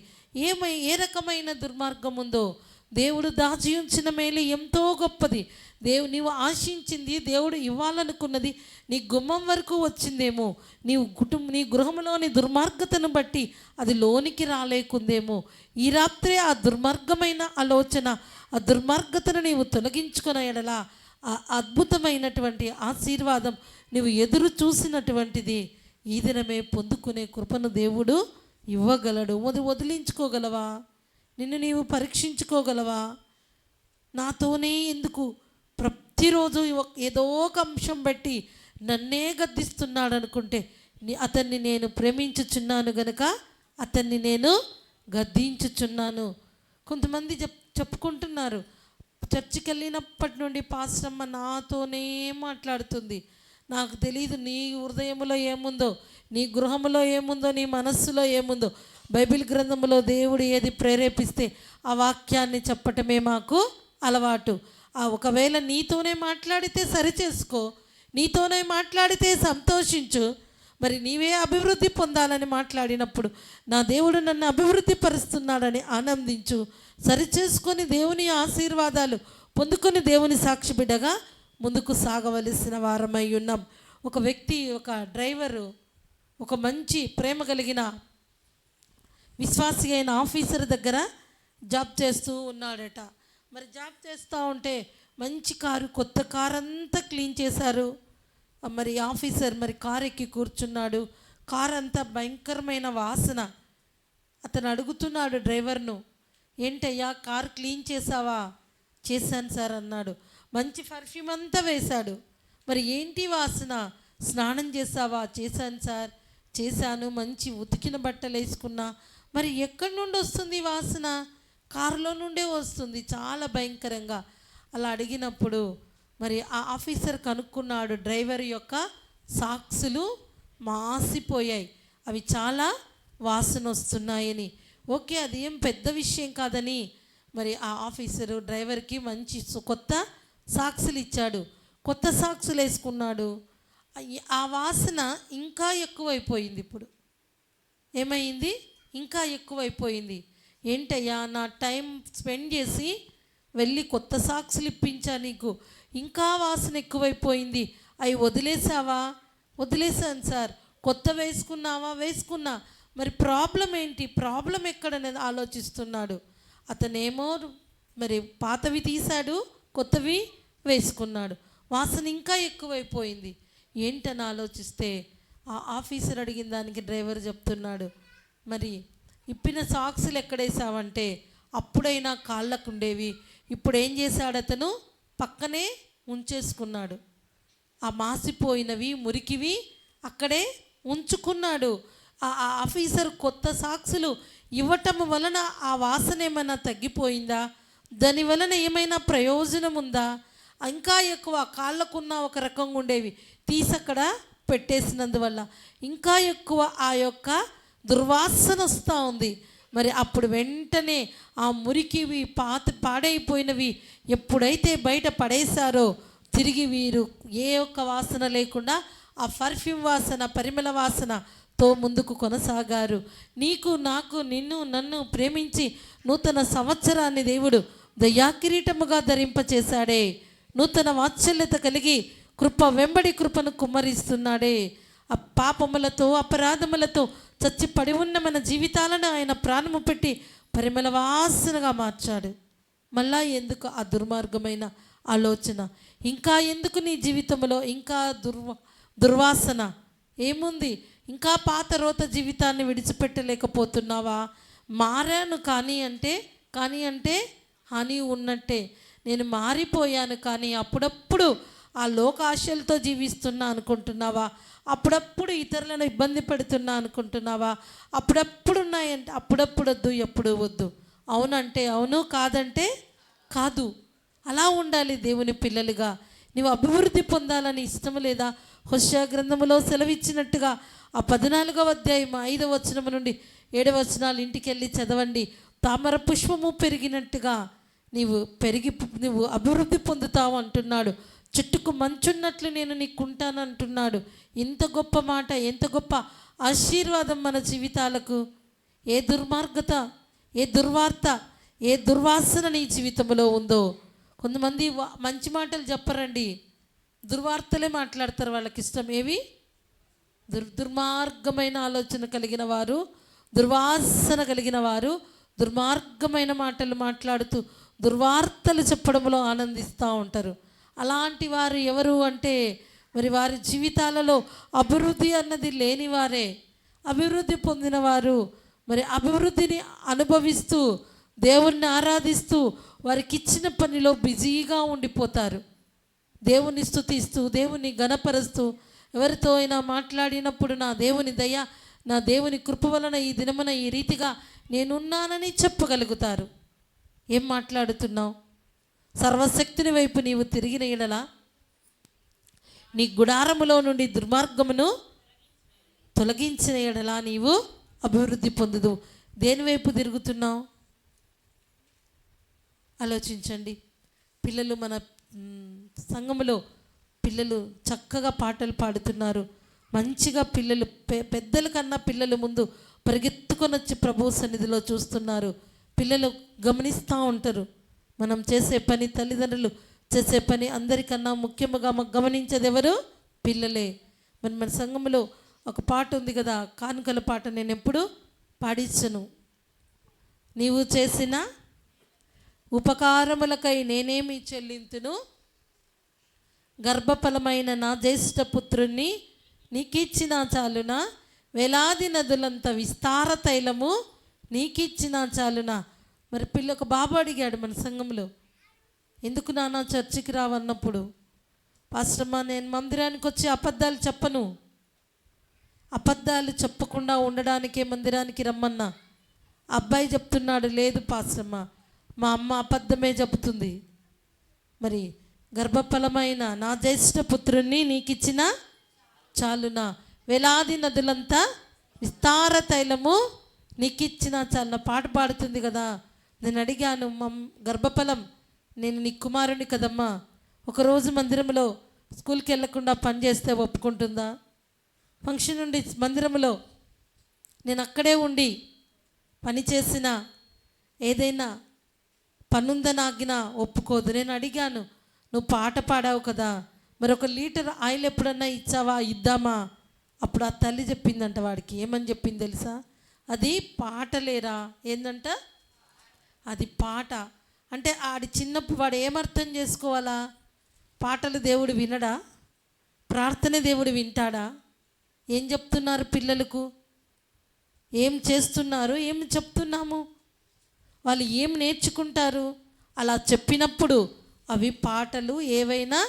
S2: ఏ రకమైన దుర్మార్గం ఉందో దేవుడు దాచి ఉంచిన మేలు ఎంతో గొప్పది. నీవు ఆశించింది, దేవుడు ఇవ్వాలనుకున్నది నీ గుమ్మం వరకు వచ్చిందేమో. నీ గృహంలోని దుర్మార్గతను బట్టి అది లోనికి రాలేకుందేమో. ఈ రాత్రే ఆ దుర్మార్గమైన ఆలోచన, ఆ దుర్మార్గతను నీవు తొలగించుకున్న ఎడలా ఆ అద్భుతమైనటువంటి ఆశీర్వాదం నువ్వు ఎదురు చూసినటువంటిది ఈ దినమే పొందుకునే కృపను దేవుడు ఇవ్వగలడు. వదిలించుకోగలవా? నిన్ను నీవు పరీక్షించుకోగలవా? నాతోనే ఎందుకు ప్రతిరోజు ఏదో ఒక అంశం బట్టి నన్నే గద్దిస్తున్నాడు అనుకుంటే, అతన్ని నేను ప్రేమించుచున్నాను గనుక అతన్ని నేను గద్దించుచున్నాను. కొంతమంది చెప్పుకుంటున్నారు, చర్చికి వెళ్ళినప్పటి నుండి పాస్టమ్మ నాతోనే మాట్లాడుతుంది. నాకు తెలియదు నీ హృదయంలో ఏముందో, నీ గృహంలో ఏముందో, నీ మనస్సులో ఏముందో. బైబిల్ గ్రంథంలో దేవుడు ఏది ప్రేరేపిస్తే ఆ వాక్యాన్ని చెప్పటమే మాకు అలవాటు. ఒకవేళ నీతోనే మాట్లాడితే సరిచేసుకో, నీతోనే మాట్లాడితే సంతోషించు. మరి నీవే అభివృద్ధి పొందాలని మాట్లాడినప్పుడు నా దేవుడు నన్ను అభివృద్ధి పరుస్తున్నాడని ఆనందించు. సరిచేసుకొని దేవుని ఆశీర్వాదాలు పొందుకొని దేవుని సాక్షి బిడ్డగా ముందుకు సాగవలసిన వారమై ఉన్నాం. ఒక వ్యక్తి, ఒక డ్రైవరు, ఒక మంచి ప్రేమ కలిగిన విశ్వాసి అయిన ఆఫీసర్ దగ్గర జాబ్ చేస్తూ ఉన్నాడట. మరి జాబ్ చేస్తూ ఉంటే మంచి కారు, కొత్త కారు అంతా క్లీన్ చేశారు. మరి ఆఫీసర్ మరి కారు ఎక్కి కూర్చున్నాడు. కారు అంతా భయంకరమైన వాసన. అతను అడుగుతున్నాడు డ్రైవర్ను, ఏంటయ్యా కారు క్లీన్ చేసావా? చేశాను సార్ అన్నాడు. మంచి పర్ఫ్యూమ్ అంతా వేశాడు. మరి ఏంటి వాసన? స్నానం చేసావా? చేశాను సార్, చేశాను. మంచి ఉతికిన బట్టలు వేసుకున్నా. మరి ఎక్కడి నుండి వస్తుంది ఈ వాసన? కారులో నుండే వస్తుంది, చాలా భయంకరంగా. అలా అడిగినప్పుడు మరి ఆ ఆఫీసర్ కనుక్కున్నాడు, డ్రైవర్ యొక్క సాక్సులు మాసిపోయాయి, అవి చాలా వాసన వస్తున్నాయని. ఓకే, అది ఏం పెద్ద విషయం కాదని మరి ఆ ఆఫీసరు డ్రైవర్కి మంచి కొత్త సాక్సులు ఇచ్చాడు. కొత్త సాక్సులు వేసుకున్నాడు. ఆ వాసన ఇంకా ఎక్కువైపోయింది. ఇప్పుడు ఏమైంది? ఇంకా ఎక్కువైపోయింది. ఏంటయ్యా, నా టైం స్పెండ్ చేసి వెళ్ళి కొత్త సాక్సులు ఇప్పించా నీకు, ఇంకా వాసన ఎక్కువైపోయింది, అవి వదిలేసావా? వదిలేసాను సార్. కొత్త వేసుకున్నావా? వేసుకున్నా. మరి ప్రాబ్లం ఏంటి? ప్రాబ్లం ఎక్కడనేది ఆలోచిస్తున్నాడు. అతనేమో మరి పాతవి తీశాడు, కొత్తవి వేసుకున్నాడు. వాసన ఇంకా ఎక్కువైపోయింది. ఏంటని ఆలోచిస్తే ఆ ఆఫీసర్ అడిగిన దానికి డ్రైవర్ చెప్తున్నాడు, మరి ఇప్పిన సాక్సులు ఎక్కడేసావంటే అప్పుడైనా కాళ్ళకు ఉండేవి, ఇప్పుడు ఏం చేశాడు అతను? పక్కనే ఉంచేసుకున్నాడు. ఆ మాసిపోయినవి మురికివి అక్కడే ఉంచుకున్నాడు. ఆ ఆఫీసర్ కొత్త సాక్సులు ఇవ్వటం వలన ఆ వాసన ఏమైనా తగ్గిపోయిందా? దాని వలన ఏమైనా ప్రయోజనం ఉందా? ఇంకా ఎక్కువ కాళ్ళకున్న ఒక రకంగా ఉండేవి తీసక్కడ పెట్టేసినందువల్ల ఇంకా ఎక్కువ ఆ యొక్క దుర్వాసన వస్తూ ఉంది. మరి అప్పుడు వెంటనే ఆ మురికివి పాడైపోయినవి ఎప్పుడైతే బయట పడేశారో తిరిగి వీరు ఏ ఒక్క వాసన లేకుండా ఆ పర్ఫ్యూమ్ వాసన, పరిమళ వాసనతో ముందుకు కొనసాగారు. నీకు, నాకు, నిన్ను, నన్ను ప్రేమించి నూతన సంవత్సరాన్ని దేవుడు దయాకిరీటముగా ధరింపచేశాడే. నూతన వాత్సల్యత కలిగి కృప వెంబడి కృపను కుమ్మరిస్తున్నాడే. ఆ పాపములతో, అపరాధములతో చచ్చి పడి ఉన్న మన జీవితాలను ఆయన ప్రాణము పెట్టి పరిమళ వాసనగా మార్చాడు. మళ్ళా ఎందుకు ఆ దుర్మార్గమైన ఆలోచన? ఇంకా ఎందుకు నీ జీవితంలో ఇంకా దుర్వాసన ఏముంది? ఇంకా పాత రోత జీవితాన్ని విడిచిపెట్టలేకపోతున్నావా? మారాను కానీ అంటే హాని ఉన్నట్టే. నేను మారిపోయాను కానీ అప్పుడప్పుడు ఆ లోకాశలతో జీవిస్తున్నా అనుకుంటున్నావా? అప్పుడప్పుడు ఇతరులను ఇబ్బంది పెడుతున్నా అనుకుంటున్నావా? అప్పుడప్పుడు ఉన్నాయంటే అప్పుడప్పుడు వద్దు, ఎప్పుడు వద్దు. అవునంటే అవును, కాదంటే కాదు. అలా ఉండాలి దేవుని పిల్లలుగా. నీవు అభివృద్ధి పొందాలని ఇష్టం లేదా? హోషేయ గ్రంథములో సెలవిచ్చినట్టుగా ఆ 14వ అధ్యాయం 5వ వచనం నుండి 7వ వచనాలు ఇంటికి వెళ్ళి చదవండి. తామర పుష్పము పెరిగినట్టుగా నీవు అభివృద్ధి పొందుతావు అంటున్నాడు. చెట్టుకు మంచున్నట్లు నేను నీకుంటాను అంటున్నాడు. ఇంత గొప్ప మాట, ఎంత గొప్ప ఆశీర్వాదం మన జీవితాలకు. ఏ దుర్మార్గత, ఏ దుర్వార్త, ఏ దుర్వాసన నీ జీవితంలో ఉందో. కొంతమంది మంచి మాటలు చెప్పరండి, దుర్వార్తలే మాట్లాడతారు. వాళ్ళకి ఇష్టం ఏవి? దుర్మార్గమైన ఆలోచన కలిగిన వారు, దుర్వాసన కలిగిన వారు దుర్మార్గమైన మాటలు మాట్లాడుతూ దుర్వార్తలు చెప్పడంలో ఆనందిస్తూ ఉంటారు. అలాంటి వారు ఎవరు అంటే మరి వారి జీవితాలలో అభివృద్ధి అన్నది లేనివారే. అభివృద్ధి పొందిన వారు మరి అభివృద్ధిని అనుభవిస్తూ దేవుణ్ణి ఆరాధిస్తూ వారికి ఇచ్చిన పనిలో బిజీగా ఉండిపోతారు. దేవుని స్తుతిస్తూ, దేవుని ఘనపరుస్తూ, ఎవరితో అయినా మాట్లాడినప్పుడు నా దేవుని దయ, నా దేవుని కృప వలన ఈ దినమున ఈ రీతిగా నేనున్నానని చెప్పగలుగుతారు. ఏం మాట్లాడుతున్నావు? సర్వశక్తిని వైపు నీవు తిరిగిన ఎడల నీ గుడారములో నుండి దుర్మార్గమును తొలగించిన ఎడల నీవు అభివృద్ధి పొందుదు. దేని వైపు తిరుగుతున్నావు? ఆలోచించండి. పిల్లలు, మన సంఘములో పిల్లలు చక్కగా పాటలు పాడుతున్నారు. మంచిగా పిల్లలు పెద్దల కన్నా పిల్లలు ముందు పరిగెత్తుకొని వచ్చి ప్రభు సన్నిధిలో చూస్తున్నారు. పిల్లలు గమనిస్తూ ఉంటారు. మనం చేసే పని, తల్లిదండ్రులు చేసే పని అందరికన్నా ముఖ్యంగా గమనించేది ఎవరు? పిల్లలే. మన సంఘంలో ఒక పాట ఉంది కదా, కానుకల పాట. నేను ఎప్పుడు పాడించను. నీవు చేసిన ఉపకారములకై నేనేమి చెల్లింతును, గర్భఫలమైన నా జ్యేష్ఠ పుత్రుణ్ణి నీకిచ్చిన చాలునా, వేలాది నదులంత విస్తార తైలము నీకిచ్చిన చాలునా. మరి ఒక బాబు అడిగాడు మన సంఘంలో, ఎందుకు నాన్న చర్చికి రావన్నప్పుడు, పాస్టమ్మా నేను మందిరానికి వచ్చి అబద్ధాలు చెప్పను, అబద్ధాలు చెప్పకుండా ఉండడానికే మందిరానికి రమ్మన్నా. అబ్బాయి చెప్తున్నాడు, లేదు పాస్టమ్మ, మా అమ్మ అబద్ధమే చెబుతుంది. మరి గర్భఫలమైన నా జ్యేష్ఠ పుత్రుణ్ణి నీకు ఇచ్చిన చాలునా, వేలాది నదులంతా విస్తార తైలము నీకు ఇచ్చిన చాలున పాట పాడుతుంది కదా. నేను అడిగాను, గర్భఫలం నేను నీ కుమారుని కదమ్మా, ఒకరోజు మందిరంలో స్కూల్కి వెళ్ళకుండా పని చేస్తే ఒప్పుకుంటుందా? ఫంక్షన్ ఉండి మందిరంలో నేను అక్కడే ఉండి పని చేసిన ఏదైనా పనుందని ఆగిన ఒప్పుకోదు. నేను అడిగాను, నువ్వు పాట పాడావు కదా, మరి 1 లీటర్ ఆయిల్ ఎప్పుడన్నా ఇచ్చావా, ఇద్దామా? అప్పుడు ఆ తల్లి చెప్పిందంట వాడికి. ఏమని చెప్పింది తెలుసా? అది పాటలేరా, ఏందంట అది పాట అంటే. ఆడి చిన్నప్పుడు వాడు ఏమర్థం చేసుకోవాలా? పాటలు దేవుడు వినడా? ప్రార్థన దేవుడు వింటాడా? ఏం చెప్తున్నారు పిల్లలకు, ఏం చేస్తున్నారు, ఏం చెప్తున్నాము, వాళ్ళు ఏం నేర్చుకుంటారు? అలా చెప్పినప్పుడు అవి పాటలు ఏవైనా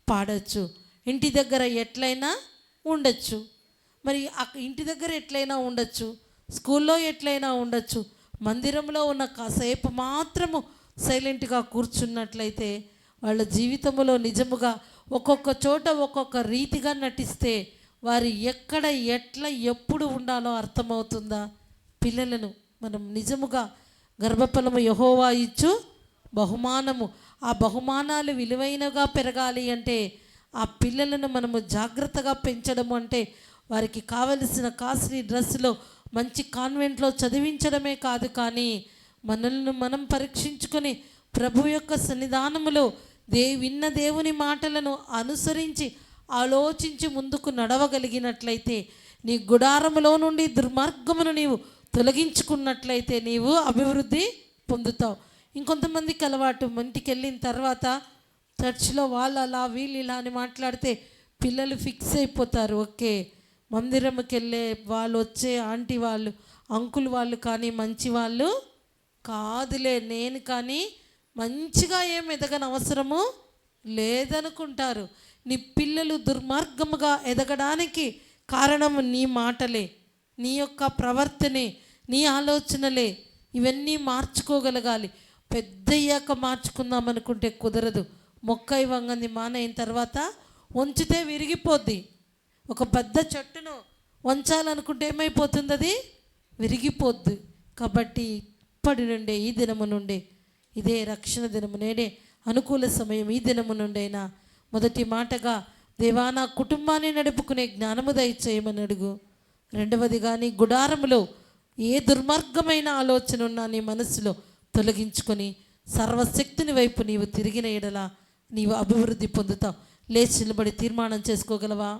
S2: పాడచ్చు, ఇంటి దగ్గర ఎట్లయినా ఉండొచ్చు. మరి ఇంటి దగ్గర ఎట్లయినా ఉండొచ్చు, స్కూల్లో ఎట్లయినా ఉండొచ్చు. మందిరంలో ఉన్న కాసేపు మాత్రము సైలెంట్గా కూర్చున్నట్లయితే వాళ్ళ జీవితంలో నిజముగా ఒక్కొక్క చోట ఒక్కొక్క రీతిగా నటిస్తే వారు ఎక్కడ ఎట్లా ఎప్పుడు ఉండాలో అర్థమవుతుందా? పిల్లలను మనం నిజముగా గర్భఫలము యెహోవా ఇచ్చు బహుమానము, ఆ బహుమానాలు విలువైనగా పెరగాలి అంటే ఆ పిల్లలను మనము జాగ్రత్తగా పెంచడం అంటే వారికి కావలసిన కాస్ట్లీ డ్రెస్సులో మంచి కాన్వెంట్లో చదివించడమే కాదు, కానీ మనల్ని మనం పరీక్షించుకొని ప్రభు యొక్క సన్నిధానములో విన్న దేవుని మాటలను అనుసరించి ఆలోచించి ముందుకు నడవగలిగినట్లయితే, నీ గుడారములో నుండి దుర్మార్గమును నీవు తొలగించుకున్నట్లయితే నీవు అభివృద్ధి పొందుతావు. ఇంకొంతమందికి అలవాటు, ఇంటికి వెళ్ళిన తర్వాత చర్చిలో వాళ్ళు అలా వీళ్ళు ఇలా అని మాట్లాడితే పిల్లలు ఫిక్స్ అయిపోతారు. ఓకే, మందిరంకి వెళ్ళే వాళ్ళు, వచ్చే ఆంటీ వాళ్ళు, అంకుల్ వాళ్ళు కానీ మంచి వాళ్ళు కాదులే, నేను కానీ మంచిగా ఏం ఎదగని అవసరము లేదనుకుంటారు. నీ పిల్లలు దుర్మార్గముగా ఎదగడానికి కారణము నీ మాటలే, నీ యొక్క ప్రవర్తనే, నీ ఆలోచనలే. ఇవన్నీ మార్చుకోగలగాలి. పెద్దయ్యాక మార్చుకుందాం అనుకుంటే కుదరదు. మొక్క వంగంది మానైన తర్వాత వంచితే విరిగిపోద్ది. ఒక పెద్ద చెట్టును వంచాలనుకుంటే ఏమైపోతుంది? అది విరిగిపోద్ది. కాబట్టి ఇప్పటి నుండే, ఈ దినము నుండే, ఇదే రక్షణ దినము, నేడే అనుకూల సమయం, ఈ దినము నుండైనా మొదటి మాటగా దేవా నా కుటుంబాన్ని నడుపుకునే జ్ఞానము దయచేయమని అడుగు. రెండవదిగా నీ గుడారములో ఏ దుర్మార్గమైన ఆలోచన ఉన్నా నీ మనసులో తొలగించుకొని సర్వశక్తిని వైపు నీవు తిరిగిన ఎడల నీవు అభివృద్ధి పొందుతావు. లేచి నిలబడి తీర్మానం చేసుకోగలవా?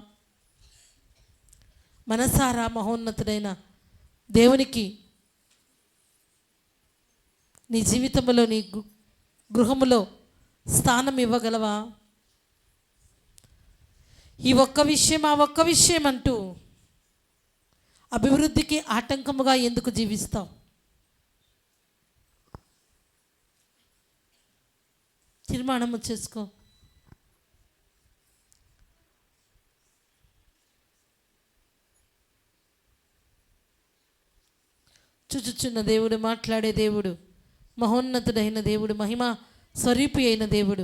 S2: మనసారా మహోన్నతుడైన దేవునికి నీ జీవితంలో, నీ గృహములో స్థానం ఇవ్వగలవా? ఈ ఒక్క విషయం, ఆ ఒక్క విషయం అంటూ అభివృద్ధికి ఆటంకముగా ఎందుకు జీవిస్తావు? తీర్మానము చేసుకో. చూచుచున్న దేవుడు, మాట్లాడే దేవుడు, మహోన్నతుడైన దేవుడు, మహిమ స్వరూపి అయిన దేవుడు,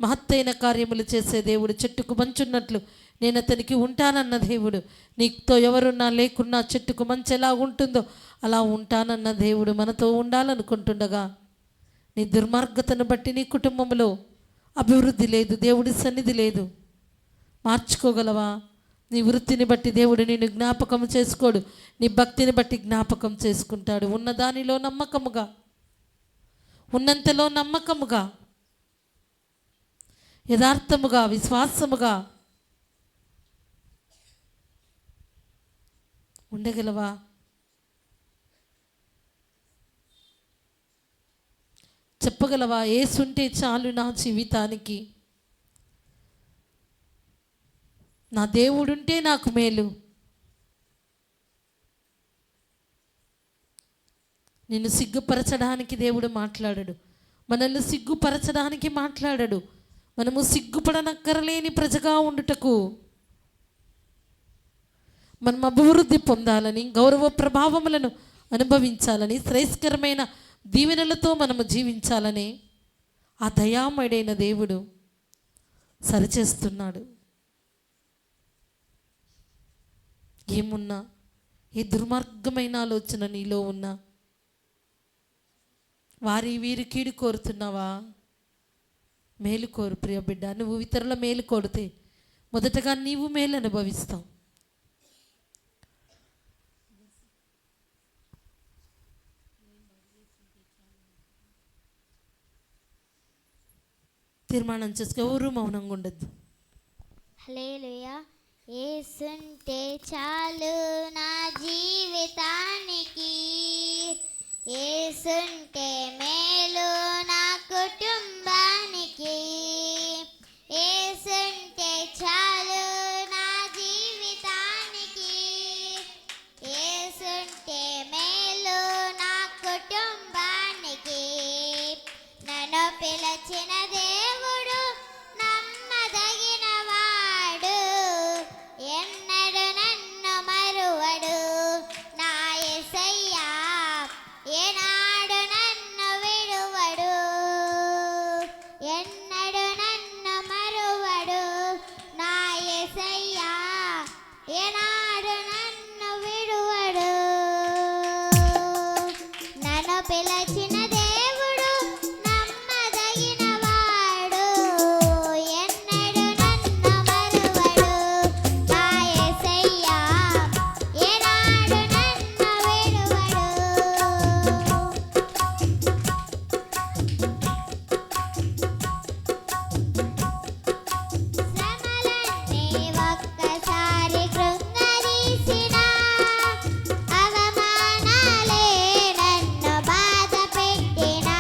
S2: మహత్తైన కార్యములు చేసే దేవుడు, చెట్టుకు మంచున్నట్లు నేను అతనికి ఉంటానన్న దేవుడు, నీతో ఎవరున్నా లేకున్నా చెట్టుకు మంచి ఎలా ఉంటుందో అలా ఉంటానన్న దేవుడు మనతో ఉండాలనుకుంటుండగా నీ దుర్మార్గతను బట్టి నీ కుటుంబంలో అభివృద్ధి లేదు, దేవుడి సన్నిధి లేదు. మార్చుకోగలవా? నీ వృత్తిని బట్టి దేవుడు నిన్ను జ్ఞాపకం చేసుకోడు, నీ భక్తిని బట్టి జ్ఞాపకం చేసుకుంటాడు. ఉన్నదానిలో నమ్మకముగా, ఉన్నంతలో నమ్మకముగా, యథార్థముగా, విశ్వాసముగా ఉండగలవా? చెప్పగలవా? యేసుంటే చాలు నా జీవితానికి, నా దేవుడుంటే నాకు మేలు. నిన్ను సిగ్గుపరచడానికి దేవుడు మాట్లాడడు, మనల్ని సిగ్గుపరచడానికి మాట్లాడడు. మనము సిగ్గుపడనక్కరలేని ప్రజగా ఉండుటకు, మనం అభివృద్ధి పొందాలని, గౌరవ ప్రభావములను అనుభవించాలని, శ్రేయస్కరమైన దీవెనలతో మనము జీవించాలని ఆ దయామయుడైన దేవుడు సరిచేస్తున్నాడు. ఏమున్నా, ఏ దుర్మార్గమైన ఆలోచన నీలో ఉన్నా, వారి వీరి కీడు కోరుతున్నావా? మేలు కోరు ప్రియ బిడ్డ. నువ్వు ఇతరుల మేలు కోరితే మొదటగా నీవు మేలు అనుభవిస్తావు. తీర్మానం చేసుకో, ఎవరు మౌనంగా ఉండద్దు.
S4: హల్లెలూయా. యేసుంటే చాలు నా జీవితానికి, యేసుంటే మేలు నా కుటుంబానికి, యేసుంటే చాలు నా జీవితానికి, యేసుంటే మేలు నా కుటుంబానికి. నన్ను పిలిచిన దేవుడు నమ్మదగినవాడు, ఎన్నడు నన్ను మరువడు. నా యేసయ్యా ఏనాడు నన్ను విడువడు, ఎన్నడు నన్ను మరువడు. నా యేసయ్యా ఏనాడు నన్ను విడువడు. నన్ను పిలిచిన దేవుడు నమ్మదగినవాడు, ఎన్నడు నన్ను మరువడు. నా యేసయ్యా ఏనాడు నన్ను విడువడు. శ్రమలన్నీ ఒక్కసారి కృంగదీసినా, అవమానాలే నన్ను బాధ పెట్టినా,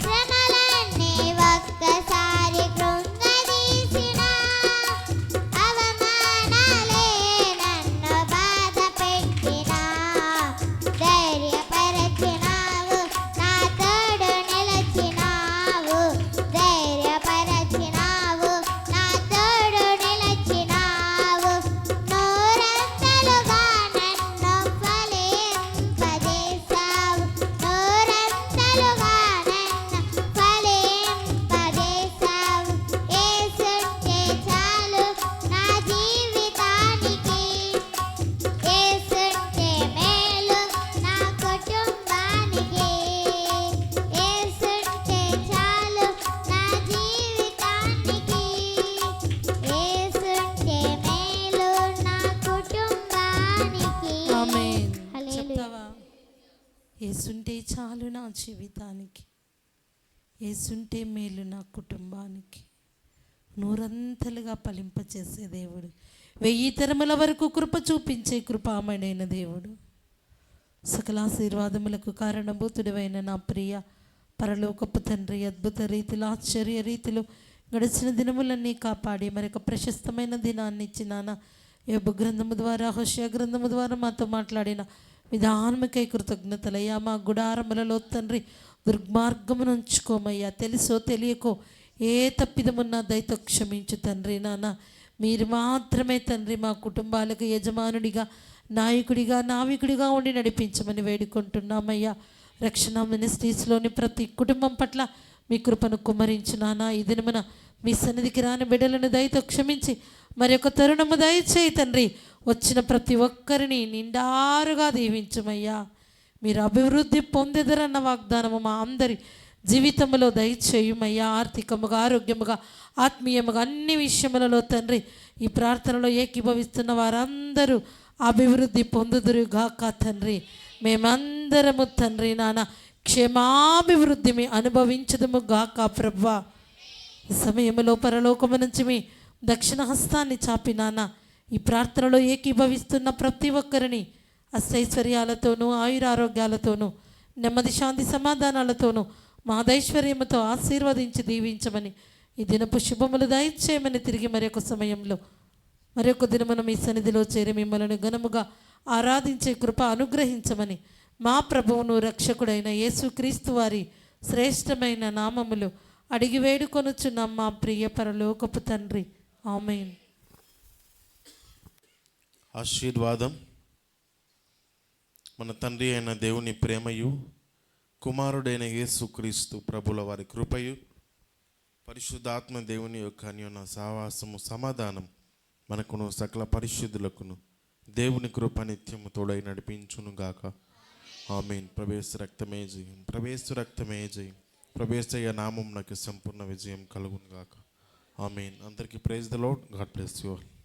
S4: శ్రమలన్నీ ఒక్కసారి కృంగదీసినా, అవమానాలే నన్ను బాధ పెట్టినా, ధైర్యపరచినావు, నా తోడు నిలచినావు, ధైర్యపరచినావు, నా తోడు నిలచినావు. నూరంతలుగా నన్ను ఫలింపజేశావు, నూరంతలుగా నన్ను ఫలింపజేశావు. యేసుంటే చాలు నా జీవితానికి, యేసుంటే మేలు నా కుటుంబానికి, యేసుంటే చాలు నా జీవితానికి, యేసుంటే మేలు నా కుటుంబానికి.
S2: ఆమేన్.
S4: హల్లెలూయా.
S2: చెప్తావా? యేసుంటే చాలు నా జీవితానికి, యేసుంటే మేలు నా కుటుంబానికి. నూరంతలుగా ఫలింపచేసే దేవుడు, 1000 తరముల వరకు కృప చూపించే కృపామయుడైన దేవుడు, సకల ఆశీర్వాదములకు కారణభూతుడివైన నా ప్రియ పరలోకపు తండ్రి, అద్భుత రీతిలో, ఆశ్చర్య రీతిలో గడిచిన దినములన్నీ కాపాడి మరొక ప్రశస్తమైన దినాన్ని ఇచ్చినాన. యోబు గ్రంథము ద్వారా, హోషేయ గ్రంథము ద్వారా మాతో మాట్లాడిన విధానముకై కృతజ్ఞతలయ్యా. మా గుడారములలో తండ్రి దుర్మార్గమును ఉంచుకోమయ్యా. తెలుసో తెలియకో ఏ తప్పిదమున్నా దయతో క్షమించు తండ్రి. నాన్న మీరు మాత్రమే తండ్రి మా కుటుంబాలకు యజమానుడిగా, నాయకుడిగా, నావికుడిగా ఉండి నడిపించమని వేడుకుంటున్నామయ్యా. రక్షణ మినిస్ట్రీస్లోని ప్రతి కుటుంబం పట్ల మీ కృపను కుమ్మరించు నాన్న. ఈ దినమున మీ సన్నిధికి రాని బిడ్డలను దయతో క్షమించి మరి ఒక తరుణము దయచేయి తండ్రి. వచ్చిన ప్రతి ఒక్కరిని నిండారుగా దీవించమయ్యా. మీరు అభివృద్ధి పొందెదరన్న వాగ్దానము మా అందరి జీవితంలో దయచేయుమయ్యా. ఆర్థికముగా, ఆరోగ్యముగా, ఆత్మీయముగా అన్ని విషయములలో తండ్రి ఈ ప్రార్థనలో ఏకీభవిస్తున్న వారందరూ అభివృద్ధి పొందుదురుగాక తండ్రి. మేమందరము తండ్రి నాన్న క్షేమాభివృద్ధి మీ అనుభవించదము గాక ప్రభువా. ఈ సమయంలో పరలోకము నుంచి మీ దక్షిణ హస్తాన్ని చాపి నాన్న ఈ ప్రార్థనలో ఏకీభవిస్తున్న ప్రతి ఒక్కరిని అష్టైశ్వర్యాలతోనూ, ఆయురారోగ్యాలతోనూ, నెమ్మది, శాంతి, సమాధానాలతోనూ, మాదైశ్వర్యముతో ఆశీర్వదించి దీవించమని, ఈ దినపు శుభములు దయచేయమని, తిరిగి మరొక సమయంలో మరొక దినమున మీ సన్నిధిలో చేరి మిమ్మల్ని ఘనముగా ఆరాధించే కృప అనుగ్రహించమని మా ప్రభువును రక్షకుడైన యేసుక్రీస్తు వారి శ్రేష్టమైన నామములు అడిగి వేడుకొనుచున్నాం మా ప్రియ పరలోకపు తండ్రి. ఆమేన్.
S6: ఆశీర్వాదం. మన తండ్రి అయిన దేవుని ప్రేమయు, కుమారుడైన యేసుక్రీస్తు ప్రభుల వారి కృపయు, పరిశుద్ధాత్మ దేవుని యొక్క అన్యోన్య సహవాసము, సమాధానం మనకును సకల పరిశుద్ధులకును దేవుని కృప నిత్యము తోడై నడిపించును గాక. ఆమేన్. ప్రవేశ రక్తమే జయం, ప్రవేశ రక్తమే జయం, ప్రవేశయ్య నామం నాకు సంపూర్ణ విజయం కలుగును గాక. ఆమేన్. అందరికీ praise the lord. God bless you all.